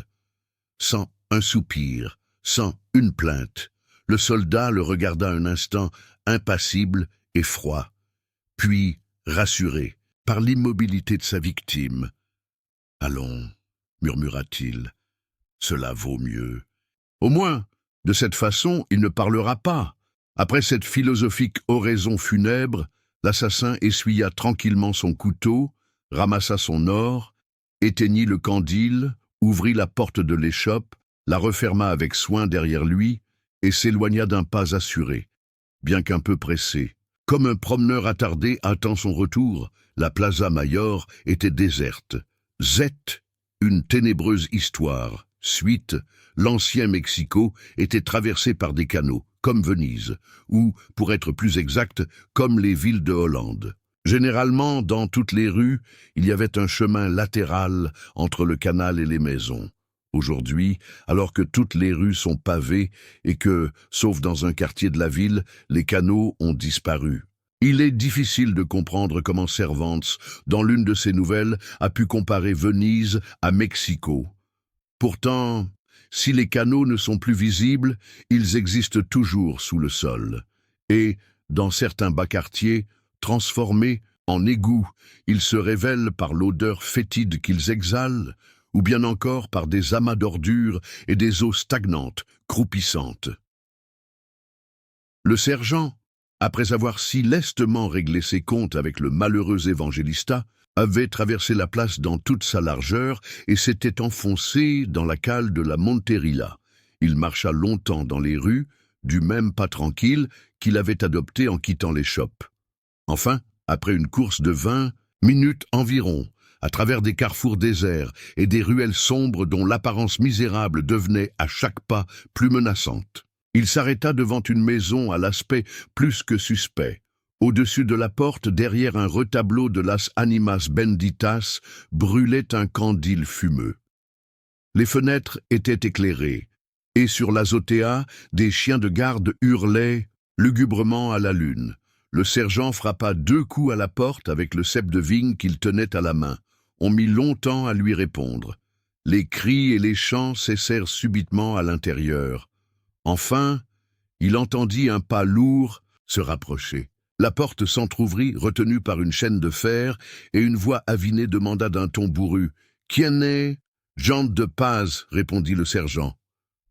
Sans un soupir, sans une plainte, le soldat le regarda un instant impassible et froid, puis rassuré par l'immobilité de sa victime. « Allons, » murmura-t-il, « cela vaut mieux. Au moins, de cette façon, il ne parlera pas. » Après cette philosophique oraison funèbre, l'assassin essuya tranquillement son couteau, ramassa son or, éteignit le candile, ouvrit la porte de l'échoppe, la referma avec soin derrière lui et s'éloigna d'un pas assuré, bien qu'un peu pressé. Comme un promeneur attardé attend son retour, la Plaza Mayor était déserte. Zette, une ténébreuse histoire. Suite, l'ancien Mexico était traversé par des canaux, comme Venise, ou, pour être plus exact, comme les villes de Hollande. Généralement, dans toutes les rues, il y avait un chemin latéral entre le canal et les maisons. Aujourd'hui, alors que toutes les rues sont pavées et que, sauf dans un quartier de la ville, les canaux ont disparu, il est difficile de comprendre comment Cervantes, dans l'une de ses nouvelles, a pu comparer Venise à Mexico. Pourtant, si les canaux ne sont plus visibles, ils existent toujours sous le sol. Et, dans certains bas quartiers, transformés en égouts, ils se révèlent par l'odeur fétide qu'ils exhalent, ou bien encore par des amas d'ordures et des eaux stagnantes, croupissantes. Le sergent, après avoir si lestement réglé ses comptes avec le malheureux évangélista, avait traversé la place dans toute sa largeur et s'était enfoncé dans la cale de la Monterilla. Il marcha longtemps dans les rues, du même pas tranquille qu'il avait adopté en quittant l'échoppe. Enfin, après une course de 20 minutes environ, à travers des carrefours déserts et des ruelles sombres dont l'apparence misérable devenait à chaque pas plus menaçante, il s'arrêta devant une maison à l'aspect plus que suspect. Au-dessus de la porte, derrière un retableau de Las Animas Benditas, brûlait un candile fumeux. Les fenêtres étaient éclairées, et sur l'azotea, des chiens de garde hurlaient lugubrement à la lune. Le sergent frappa 2 coups à la porte avec le cep de vigne qu'il tenait à la main. On mit longtemps à lui répondre. Les cris et les chants cessèrent subitement à l'intérieur. Enfin, il entendit un pas lourd se rapprocher. La porte s'entr'ouvrit, retenue par une chaîne de fer, et une voix avinée demanda d'un ton bourru. « Quién est ?»« Jean de Paz » répondit le sergent.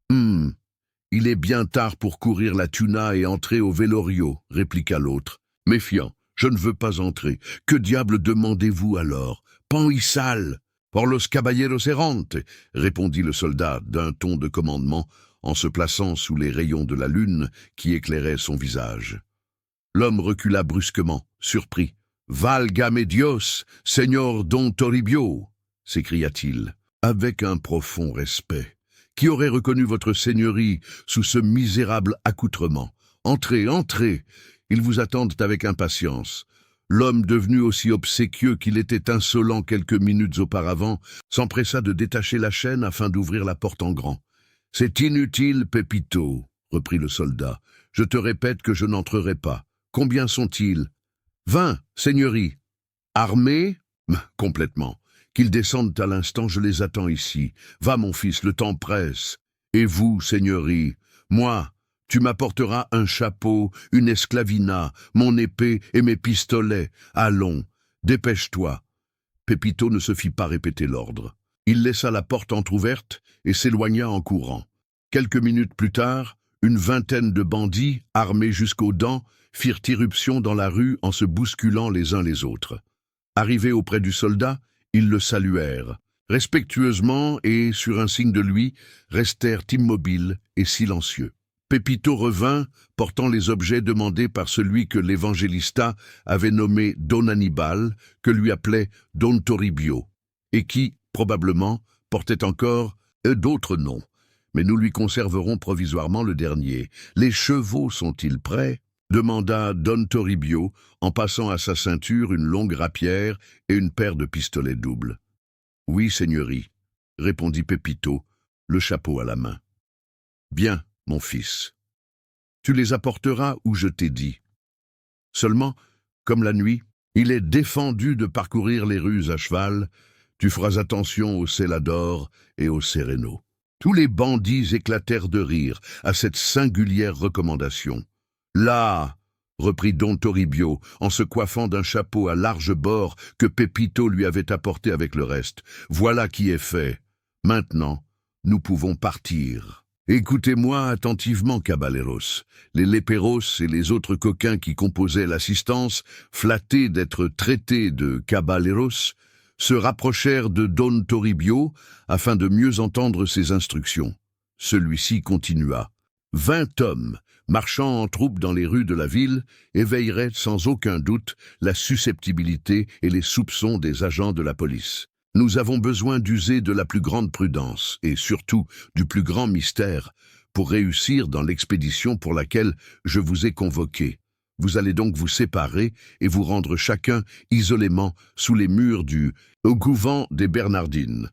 « Il est bien tard pour courir la tuna et entrer au velorio, répliqua l'autre. Méfiant, je ne veux pas entrer. Que diable demandez-vous alors? Pan y sale, por los caballeros errantes, répondit le soldat d'un ton de commandement en se plaçant sous les rayons de la lune qui éclairaient son visage. L'homme recula brusquement, surpris. Valgame Dios, Señor Don Toribio, s'écria-t-il, avec un profond respect. Qui aurait reconnu votre seigneurie sous ce misérable accoutrement? Entrez, entrez, ils vous attendent avec impatience. L'homme, devenu aussi obséquieux qu'il était insolent quelques minutes auparavant, s'empressa de détacher la chaîne afin d'ouvrir la porte en grand. « C'est inutile, Pepito, » reprit le soldat. « Je te répète que je n'entrerai pas. Combien sont-ils? 20, seigneurie. Armés? Complètement. Qu'ils descendent à l'instant, je les attends ici. Va, mon fils, le temps presse. Et vous, seigneurie, moi, tu m'apporteras un chapeau, une esclavina, mon épée et mes pistolets. Allons, dépêche-toi. » Pepito ne se fit pas répéter l'ordre. Il laissa la porte entr'ouverte et s'éloigna en courant. Quelques minutes plus tard, une vingtaine de bandits, armés jusqu'aux dents, firent irruption dans la rue en se bousculant les uns les autres. Arrivés auprès du soldat, ils le saluèrent. Respectueusement et sur un signe de lui, restèrent immobiles et silencieux. Pepito revint, portant les objets demandés par celui que l'évangélista avait nommé Don Annibal, que lui appelait Don Toribio, et qui, probablement, portait encore d'autres noms. Mais nous lui conserverons provisoirement le dernier. « Les chevaux sont-ils prêts ?» demanda Don Toribio, en passant à sa ceinture une longue rapière et une paire de pistolets doubles. « Oui, seigneurie, » répondit Pepito, le chapeau à la main. « Bien, mon fils. Tu les apporteras où je t'ai dit. Seulement, comme la nuit, il est défendu de parcourir les rues à cheval. Tu feras attention aux celadors et aux sérénos. » Tous les bandits éclatèrent de rire à cette singulière recommandation. « Là !» reprit Don Toribio, en se coiffant d'un chapeau à large bord que Pepito lui avait apporté avec le reste. « Voilà qui est fait. Maintenant, nous pouvons partir. Écoutez-moi attentivement, caballeros. » Les léperos et les autres coquins qui composaient l'assistance, flattés d'être traités de caballeros, se rapprochèrent de Don Toribio afin de mieux entendre ses instructions. Celui-ci continua. 20 hommes, marchant en troupe dans les rues de la ville, éveilleraient sans aucun doute la susceptibilité et les soupçons des agents de la police. Nous avons besoin d'user de la plus grande prudence et surtout du plus grand mystère pour réussir dans l'expédition pour laquelle je vous ai convoqué. Vous allez donc vous séparer et vous rendre chacun isolément sous les murs du couvent des Bernardines.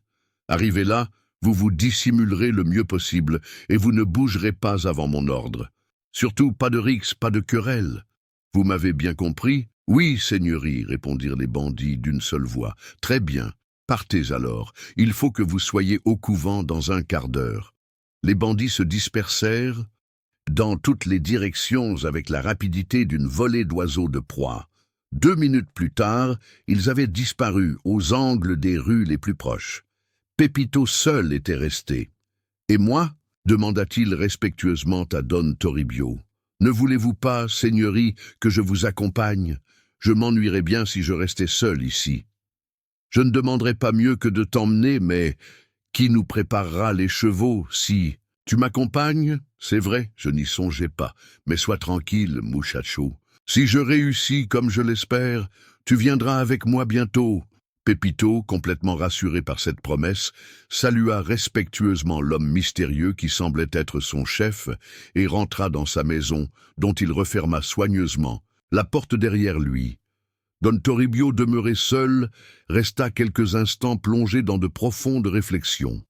Arrivé là, vous vous dissimulerez le mieux possible et vous ne bougerez pas avant mon ordre. Surtout pas de rixe, pas de querelle. Vous m'avez bien compris? Oui, seigneurie, répondirent les bandits d'une seule voix. Très bien, partez alors. Il faut que vous soyez au couvent dans un quart d'heure. Les bandits se dispersèrent dans toutes les directions avec la rapidité d'une volée d'oiseaux de proie. 2 minutes plus tard, ils avaient disparu aux angles des rues les plus proches. Pepito seul était resté. « Et moi ?» demanda-t-il respectueusement à Don Toribio. « Ne voulez-vous pas, seigneurie, que je vous accompagne? Je m'ennuierais bien si je restais seul ici. Je ne demanderai pas mieux que de t'emmener, mais qui nous préparera les chevaux si... Tu m'accompagnes? C'est vrai, je n'y songeais pas, mais sois tranquille, muchacho. Si je réussis comme je l'espère, tu viendras avec moi bientôt. » Pepito, complètement rassuré par cette promesse, salua respectueusement l'homme mystérieux qui semblait être son chef et rentra dans sa maison, dont il referma soigneusement la porte derrière lui. Don Toribio, demeuré seul, resta quelques instants plongé dans de profondes réflexions.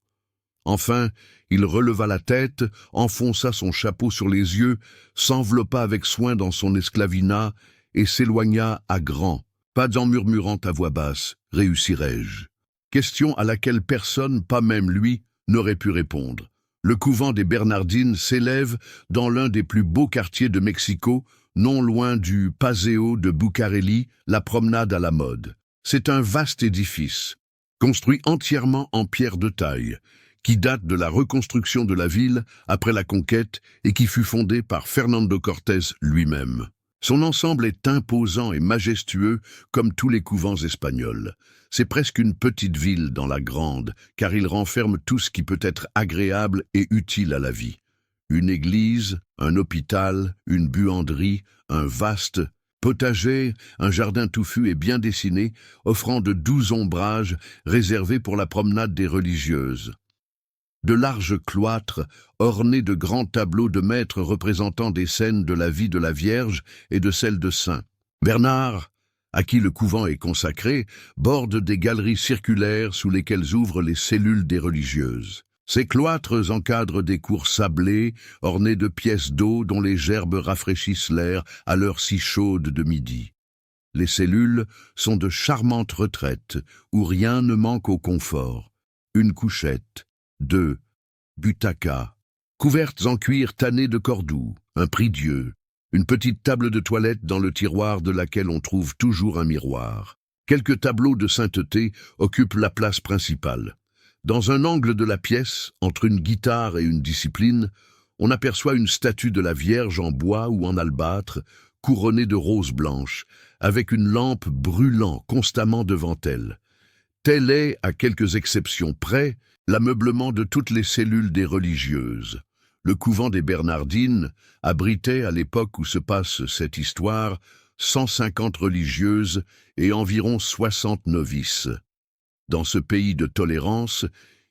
Enfin, il releva la tête, enfonça son chapeau sur les yeux, s'enveloppa avec soin dans son esclavina et s'éloigna à grands, pas en murmurant à voix basse « Réussirai-je » question à laquelle personne, pas même lui, n'aurait pu répondre. Le couvent des Bernardines s'élève dans l'un des plus beaux quartiers de Mexico, non loin du Paseo de Bucareli, la promenade à la mode. C'est un vaste édifice, construit entièrement en pierre de taille, qui date de la reconstruction de la ville après la conquête et qui fut fondé par Fernando Cortés lui-même. Son ensemble est imposant et majestueux comme tous les couvents espagnols. C'est presque une petite ville dans la grande, car il renferme tout ce qui peut être agréable et utile à la vie. Une église, un hôpital, une buanderie, un vaste potager, un jardin touffu et bien dessiné, offrant de doux ombrages réservés pour la promenade des religieuses. De larges cloîtres, ornés de grands tableaux de maîtres représentant des scènes de la vie de la Vierge et de celle de saints. Bernard, à qui le couvent est consacré, borde des galeries circulaires sous lesquelles ouvrent les cellules des religieuses. Ces cloîtres encadrent des cours sablées, ornées de pièces d'eau dont les gerbes rafraîchissent l'air à l'heure si chaude de midi. Les cellules sont de charmantes retraites, où rien ne manque au confort. Une couchette, 2 butacas, couvertes en cuir tanné de Cordoue, un prie-dieu, une petite table de toilette dans le tiroir de laquelle on trouve toujours un miroir. Quelques tableaux de sainteté occupent la place principale. Dans un angle de la pièce, entre une guitare et une discipline, on aperçoit une statue de la Vierge en bois ou en albâtre, couronnée de roses blanches, avec une lampe brûlant constamment devant elle. Tel est, à quelques exceptions près, l'ameublement de toutes les cellules des religieuses. Le couvent des Bernardines abritait, à l'époque où se passe cette histoire, 150 religieuses et environ 60 novices. Dans ce pays de tolérance,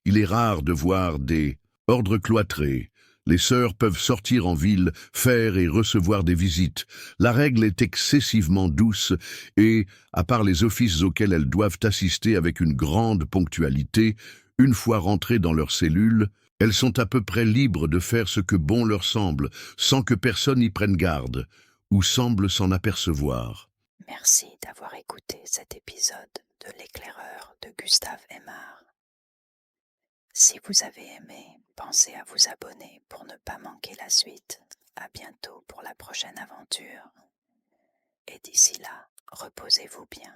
il est rare de voir des ordres cloîtrés. Les sœurs peuvent sortir en ville, faire et recevoir des visites. La règle est excessivement douce et, à part les offices auxquels elles doivent assister avec une grande ponctualité, une fois rentrées dans leur cellule, elles sont à peu près libres de faire ce que bon leur semble, sans que personne y prenne garde, ou semble s'en apercevoir. Merci d'avoir écouté cet épisode de L'éclaireur de Gustave Aimard. Si vous avez aimé, pensez à vous abonner pour ne pas manquer la suite. À bientôt pour la prochaine aventure. Et d'ici là, reposez-vous bien.